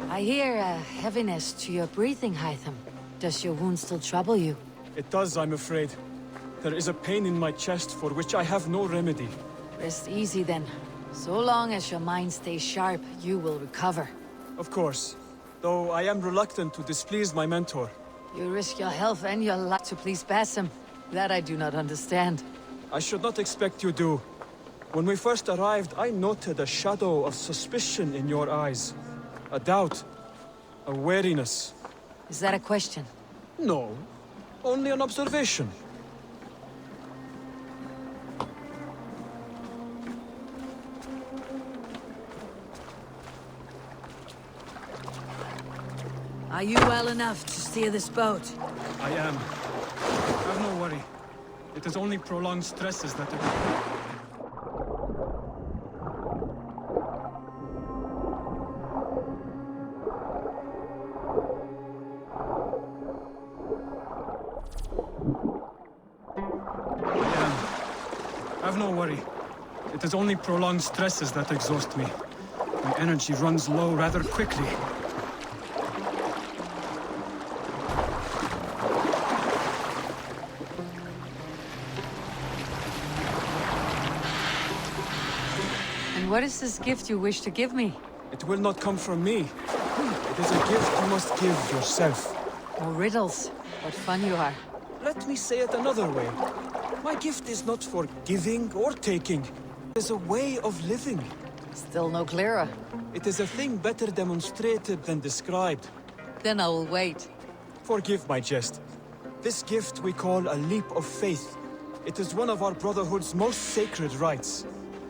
I hear a heaviness to your breathing, Hytham. Does your wound still trouble you? It does, I'm afraid. There is a pain in my chest for which I have no remedy. Rest easy then. So long as your mind stays sharp, you will recover. Of course. Though I am reluctant to displease my mentor. You risk your health and your life to please Basim. That I do not understand. I should not expect you do. When we first arrived, I noted a shadow of suspicion in your eyes. A doubt. A wariness. Is that a question? No. Only an observation. Are you well enough to steer this boat? I am. Have no worry. It is only prolonged stresses that... Have no worry. It is only prolonged stresses that exhaust me. My energy runs low rather quickly. And what is this gift you wish to give me? It will not come from me. It is a gift you must give yourself. More riddles. What fun you are. Let me say it another way. My gift is not for giving or taking. It is a way of living. Still no clearer. It is a thing better demonstrated than described. Then I will wait. Forgive my jest. This gift we call a leap of faith. It is one of our Brotherhood's most sacred rites.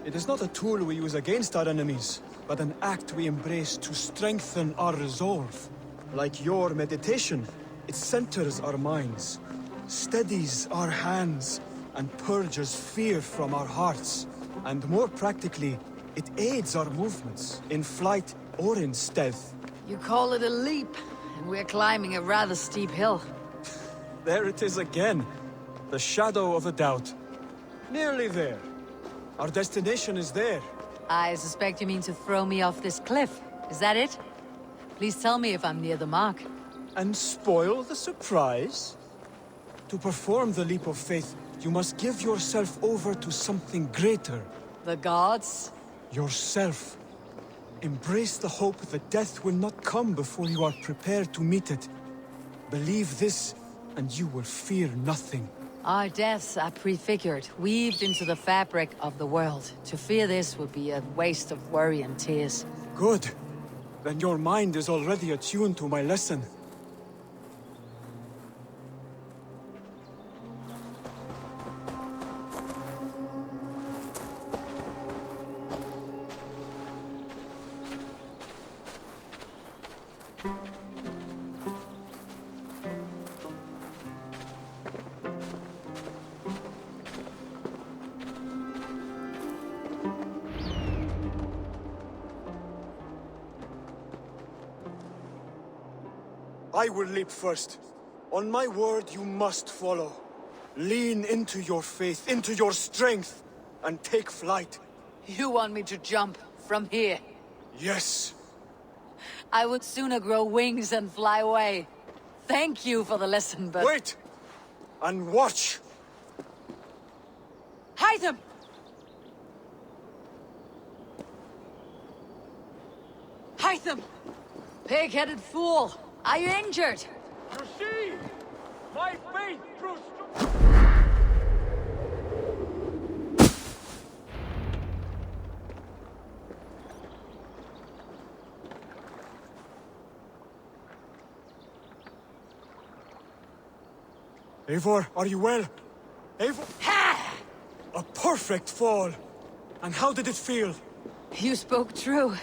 It is not a tool we use against our enemies, but an act we embrace to strengthen our resolve. Like your meditation, it centers our minds, steadies our hands, and purges fear from our hearts. And more practically, it aids our movements, in flight or in stealth. You call it a leap, and we're climbing a rather steep hill. There it is again. The shadow of a doubt. Nearly there. Our destination is there. I suspect you mean to throw me off this cliff. Is that it? Please tell me if I'm near the mark. And spoil the surprise? To perform the leap of faith, you must give yourself over to something greater. The gods? Yourself. Embrace the hope that death will not come before you are prepared to meet it. Believe this, and you will fear nothing. Our deaths are prefigured, weaved into the fabric of the world. To fear this would be a waste of worry and tears. Good. Then your mind is already attuned to my lesson. I will leap first. On my word, you must follow. Lean into your faith, into your strength, and take flight. You want me to jump from here? Yes. I would sooner grow wings and fly away. Thank you for the lesson, but... Wait! And watch! Hytham! Hytham! Pig-headed fool! Are you injured? You see? My faith proves... Eivor, are you well? Eivor? A perfect fall! And how did it feel? You spoke true.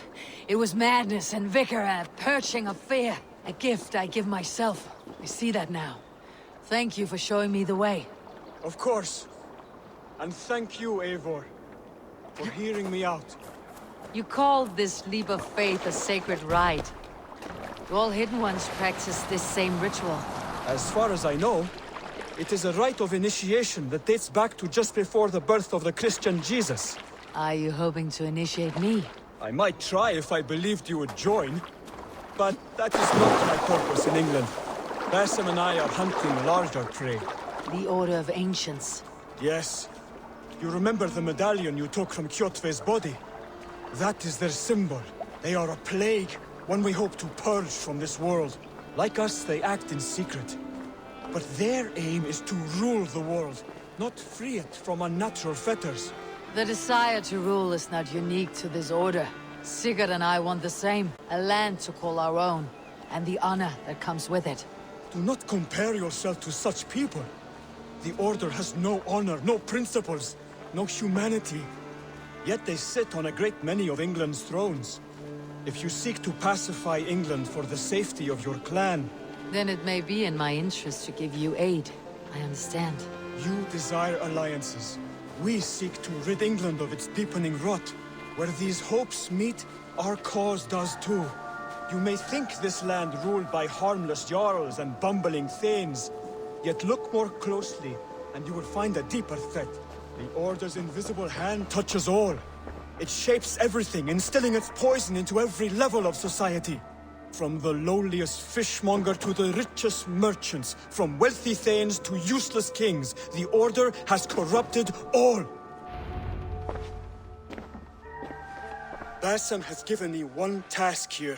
It was madness and Vicar a perching of fear. A gift I give myself. I see that now. Thank you for showing me the way. Of course. And thank you, Eivor, for hearing me out. You called this leap of faith a sacred rite. Do all Hidden Ones practice this same ritual? As far as I know, it is a rite of initiation that dates back to just before the birth of the Christian Jesus. Are you hoping to initiate me? I might try if I believed you would join. But that is not my purpose in England. Basim and I are hunting larger prey. The Order of Ancients. Yes. You remember the medallion you took from Kjotve's body? That is their symbol. They are a plague, one we hope to purge from this world. Like us, they act in secret. But their aim is to rule the world, not free it from unnatural fetters. The desire to rule is not unique to this order. Sigurd and I want the same. A land to call our own, and the honor that comes with it. Do not compare yourself to such people. The Order has no honor, no principles, no humanity. Yet they sit on a great many of England's thrones. If you seek to pacify England for the safety of your clan... Then it may be in my interest to give you aid. I understand. You desire alliances. We seek to rid England of its deepening rot. Where these hopes meet, our cause does too. You may think this land ruled by harmless jarls and bumbling thanes. Yet look more closely, and you will find a deeper threat. The Order's invisible hand touches all. It shapes everything, instilling its poison into every level of society. From the lowliest fishmonger to the richest merchants, from wealthy thanes to useless kings, the Order has corrupted all. Basim has given me one task here.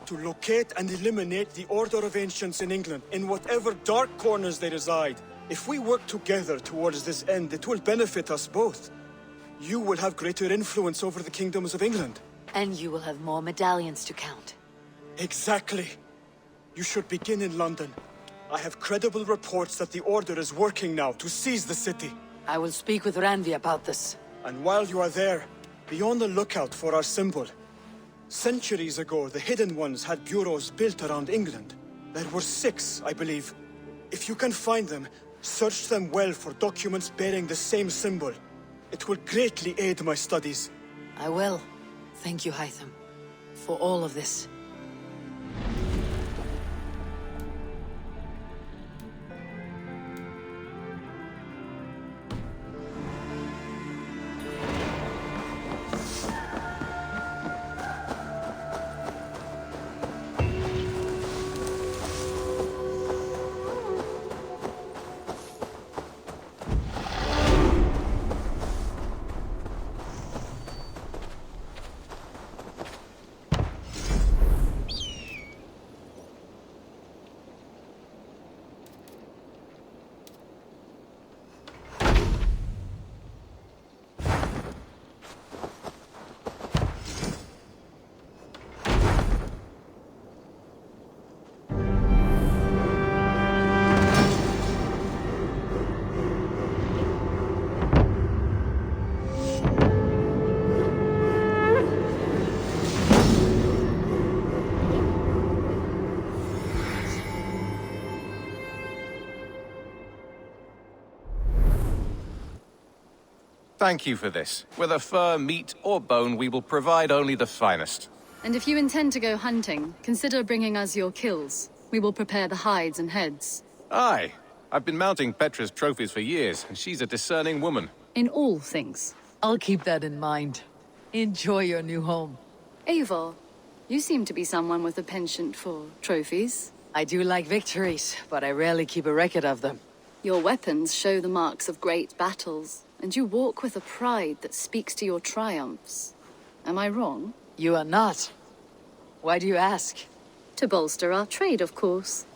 To locate and eliminate the Order of Ancients in England, in whatever dark corners they reside. If we work together towards this end, it will benefit us both. You will have greater influence over the kingdoms of England. And you will have more medallions to count. Exactly. You should begin in London. I have credible reports that the Order is working now to seize the city. I will speak with Randvi about this. And while you are there, be on the lookout for our symbol. Centuries ago, the Hidden Ones had bureaus built around England. There were 6, I believe. If you can find them, search them well for documents bearing the same symbol. It will greatly aid my studies. I will. Thank you, Hytham, for all of this. Thank you for this. Whether fur, meat, or bone, we will provide only the finest. And if you intend to go hunting, consider bringing us your kills. We will prepare the hides and heads. Aye. I've been mounting Petra's trophies for years, and she's a discerning woman. In all things. I'll keep that in mind. Enjoy your new home. Eivor, you seem to be someone with a penchant for trophies. I do like victories, but I rarely keep a record of them. Your weapons show the marks of great battles, and you walk with a pride that speaks to your triumphs. Am I wrong? You are not. Why do you ask? To bolster our trade, of course.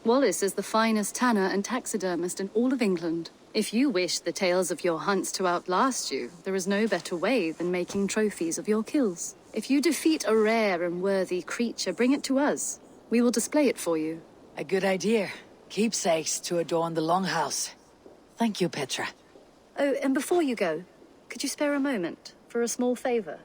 Wallace is the finest tanner and taxidermist in all of England. If you wish the tales of your hunts to outlast you, there is no better way than making trophies of your kills. If you defeat a rare and worthy creature, bring it to us. We will display it for you. A good idea. Keepsakes to adorn the longhouse. Thank you, Petra. Oh, and before you go, could you spare a moment for a small favor?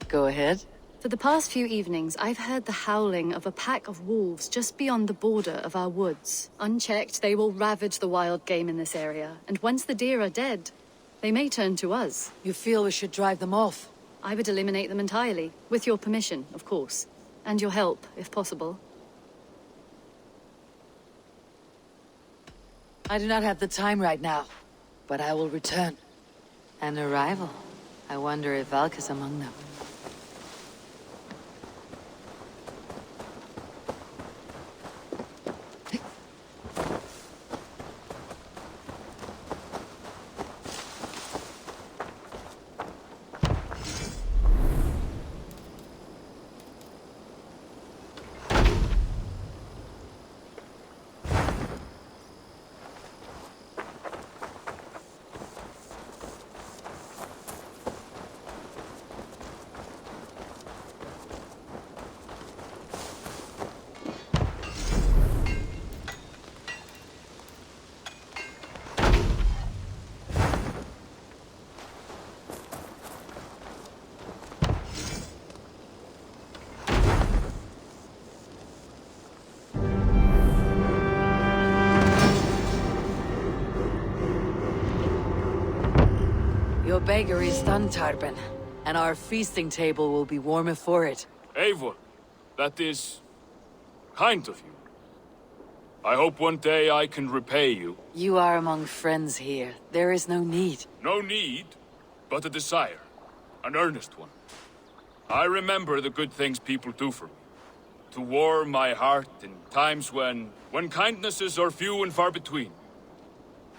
Go ahead. For the past few evenings, I've heard the howling of a pack of wolves just beyond the border of our woods. Unchecked, they will ravage the wild game in this area, and once the deer are dead, they may turn to us. You feel we should drive them off? I would eliminate them entirely, with your permission, of course, and your help, if possible. I do not have the time right now, but I will return. An arrival. I wonder if Valk is among them. Your bakery is done, Tarben, and our feasting table will be warmer for it. Eivor, that is kind of you. I hope one day I can repay you. You are among friends here. There is no need. No need, but a desire. An earnest one. I remember the good things people do for me. To warm my heart in times when kindnesses are few and far between.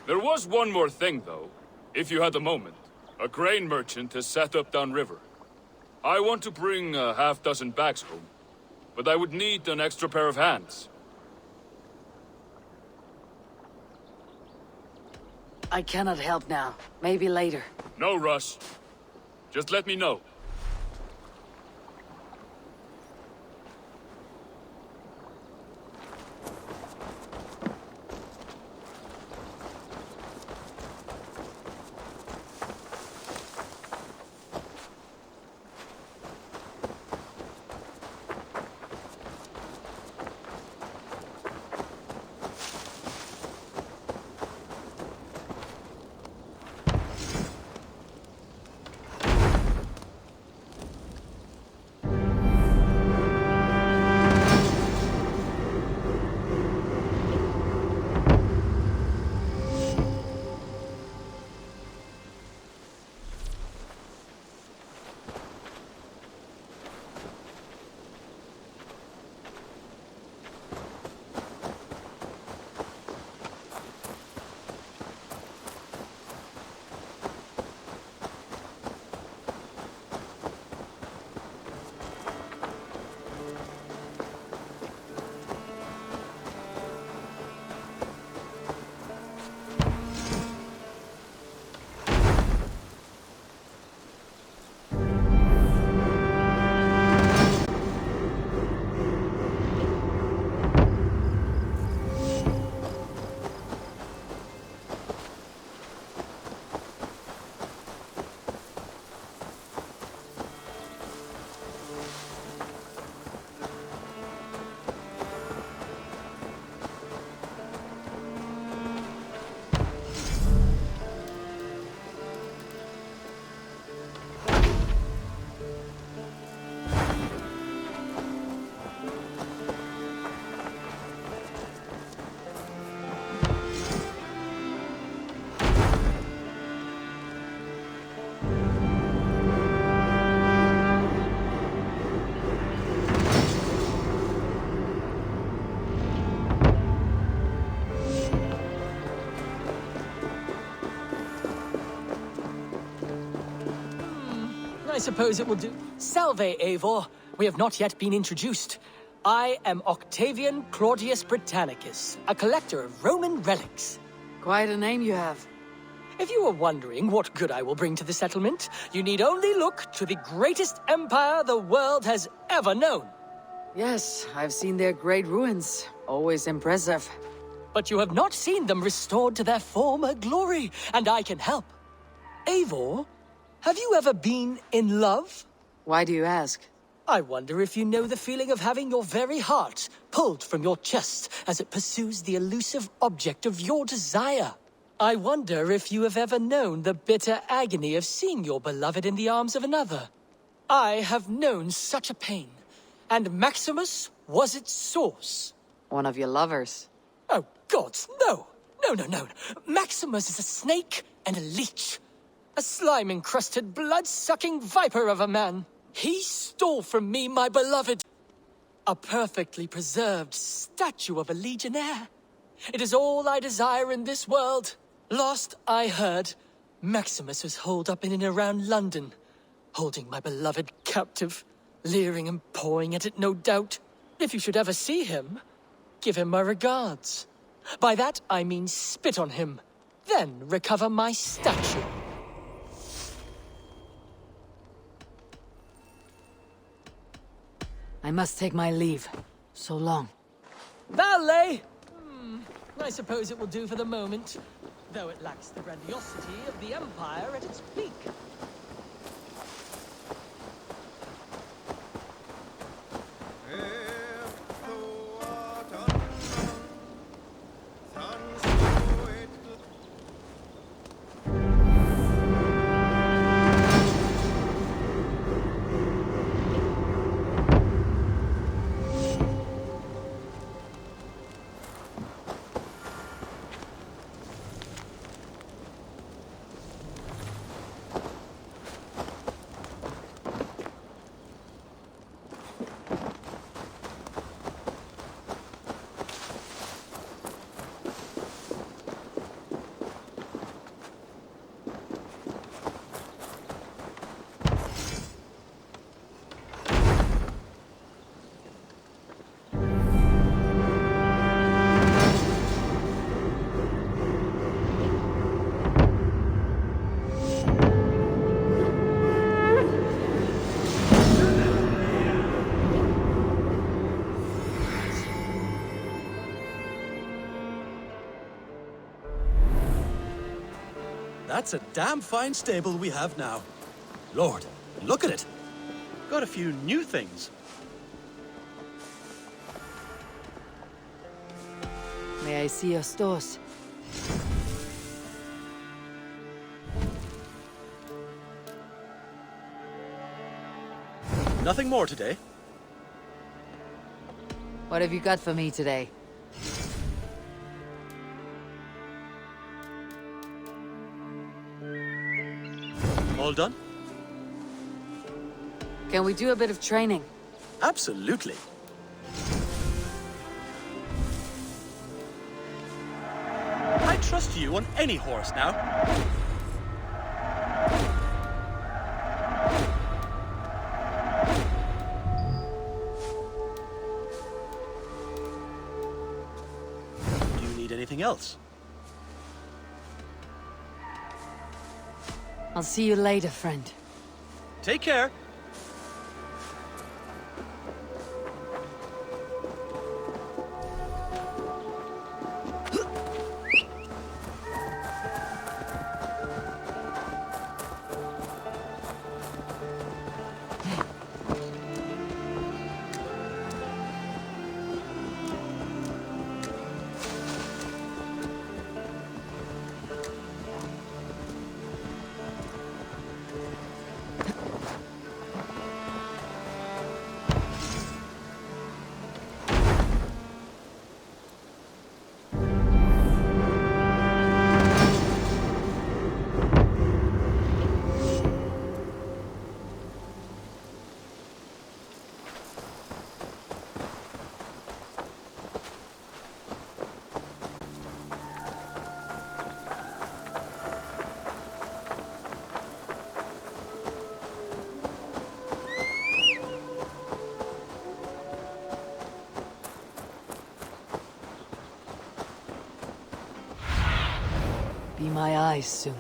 There was one more thing, though, if you had a moment. A grain merchant has set up downriver. I want to bring a half-dozen bags home, but I would need an extra pair of hands. I cannot help now. Maybe later. No rush. Just let me know. I suppose it will do. Salve, Eivor. We have not yet been introduced. I am Octavian Claudius Britannicus, a collector of Roman relics. Quite a name you have. If you were wondering what good I will bring to the settlement, you need only look to the greatest empire the world has ever known. Yes, I've seen their great ruins. Always impressive. But you have not seen them restored to their former glory, and I can help. Eivor, have you ever been in love? Why do you ask? I wonder if you know the feeling of having your very heart pulled from your chest as it pursues the elusive object of your desire. I wonder if you have ever known the bitter agony of seeing your beloved in the arms of another. I have known such a pain, and Maximus was its source. One of your lovers? Oh, gods, no! No. Maximus is a snake and a leech. A slime-encrusted, blood-sucking viper of a man. He stole from me my beloved. A perfectly preserved statue of a legionnaire. It is all I desire in this world. Lost, I heard, Maximus was holed up in and around London, holding my beloved captive, leering and pawing at it, no doubt. If you should ever see him, give him my regards. By that, I mean spit on him, then recover my statue. I must take my leave. So long. Valet! I suppose it will do for the moment, though it lacks the grandiosity of the Empire at its peak. That's a damn fine stable we have now. Lord, look at it. Got a few new things. May I see your stores? Nothing more today. What have you got for me today? All done? Can we do a bit of training? Absolutely. I trust you on any horse now. Do you need anything else? I'll see you later, friend. Take care. Be my eyes, Sunan.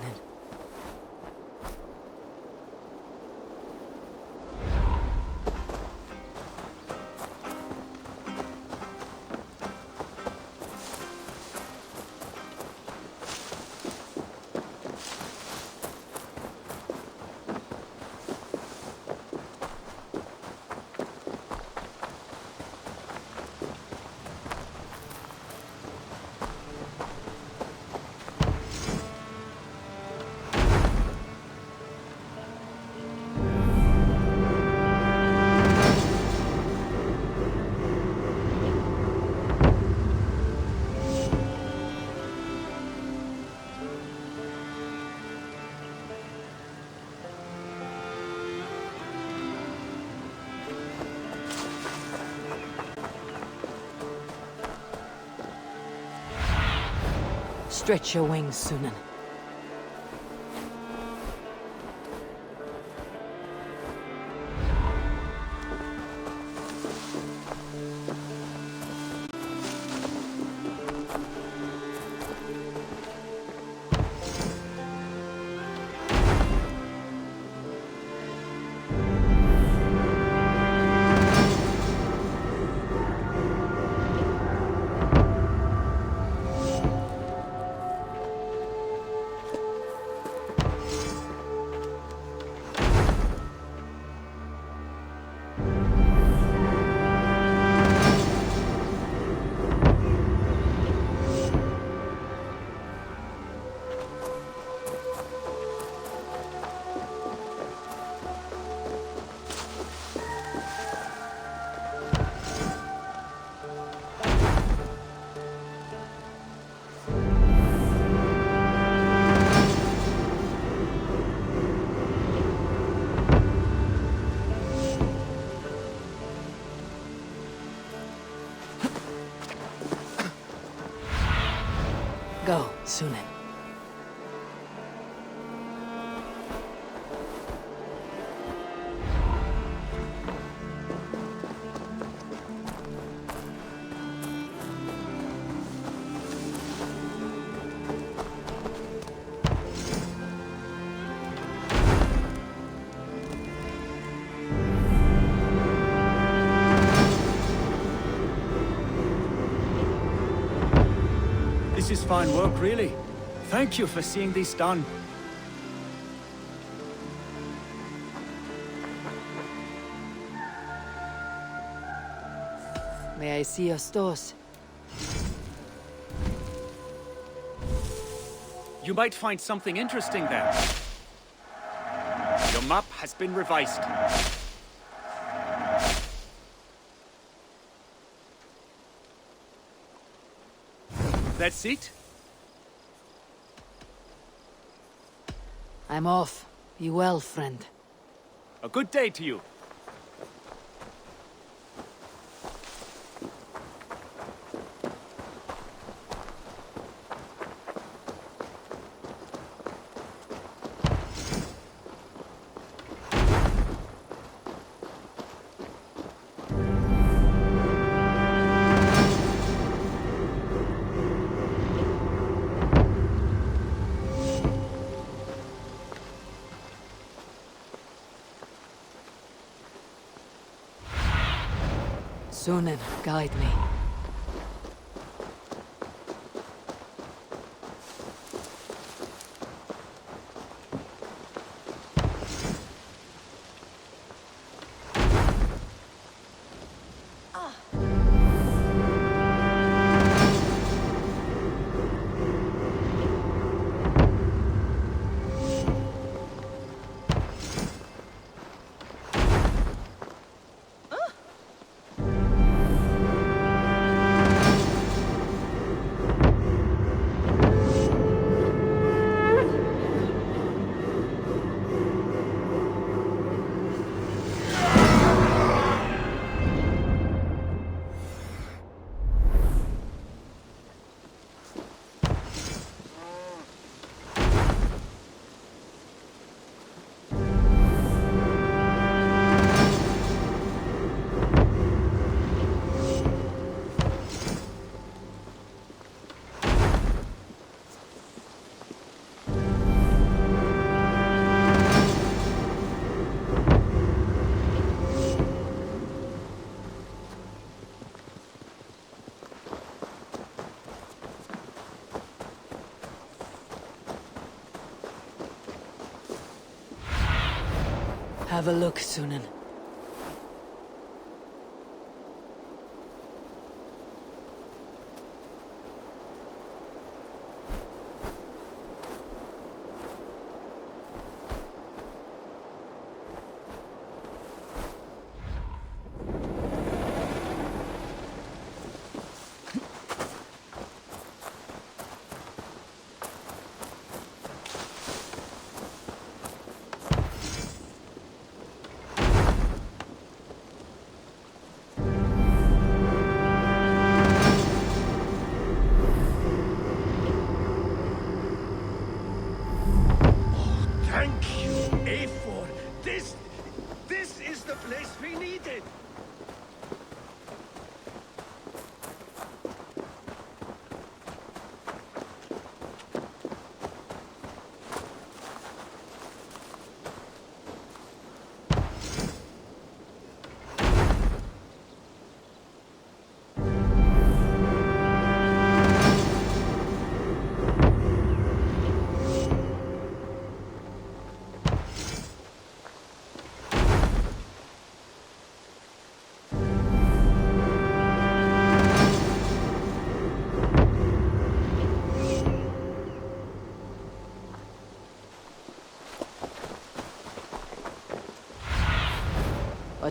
Stretch your wings, Sunan. Go, Sunan. This is fine work, really. Thank you for seeing this done. May I see your stores? You might find something interesting there. Your map has been revised. That's it? I'm off. Be well, friend. A good day to you. Sunan, guide me. Have a look, Sunan.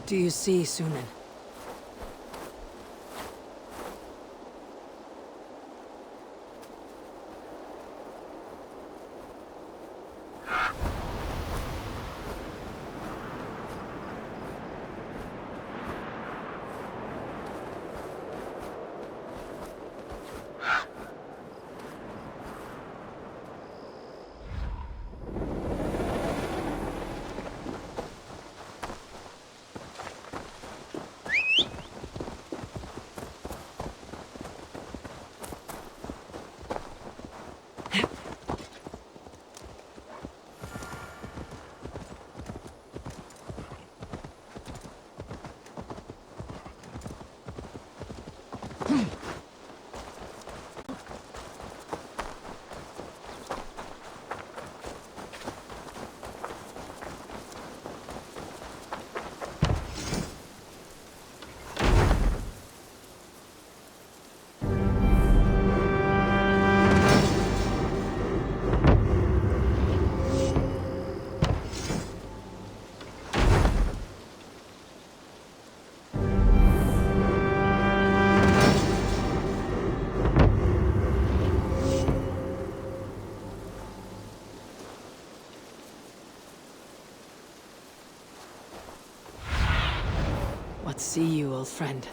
do you see, Sunan? What see you, old friend?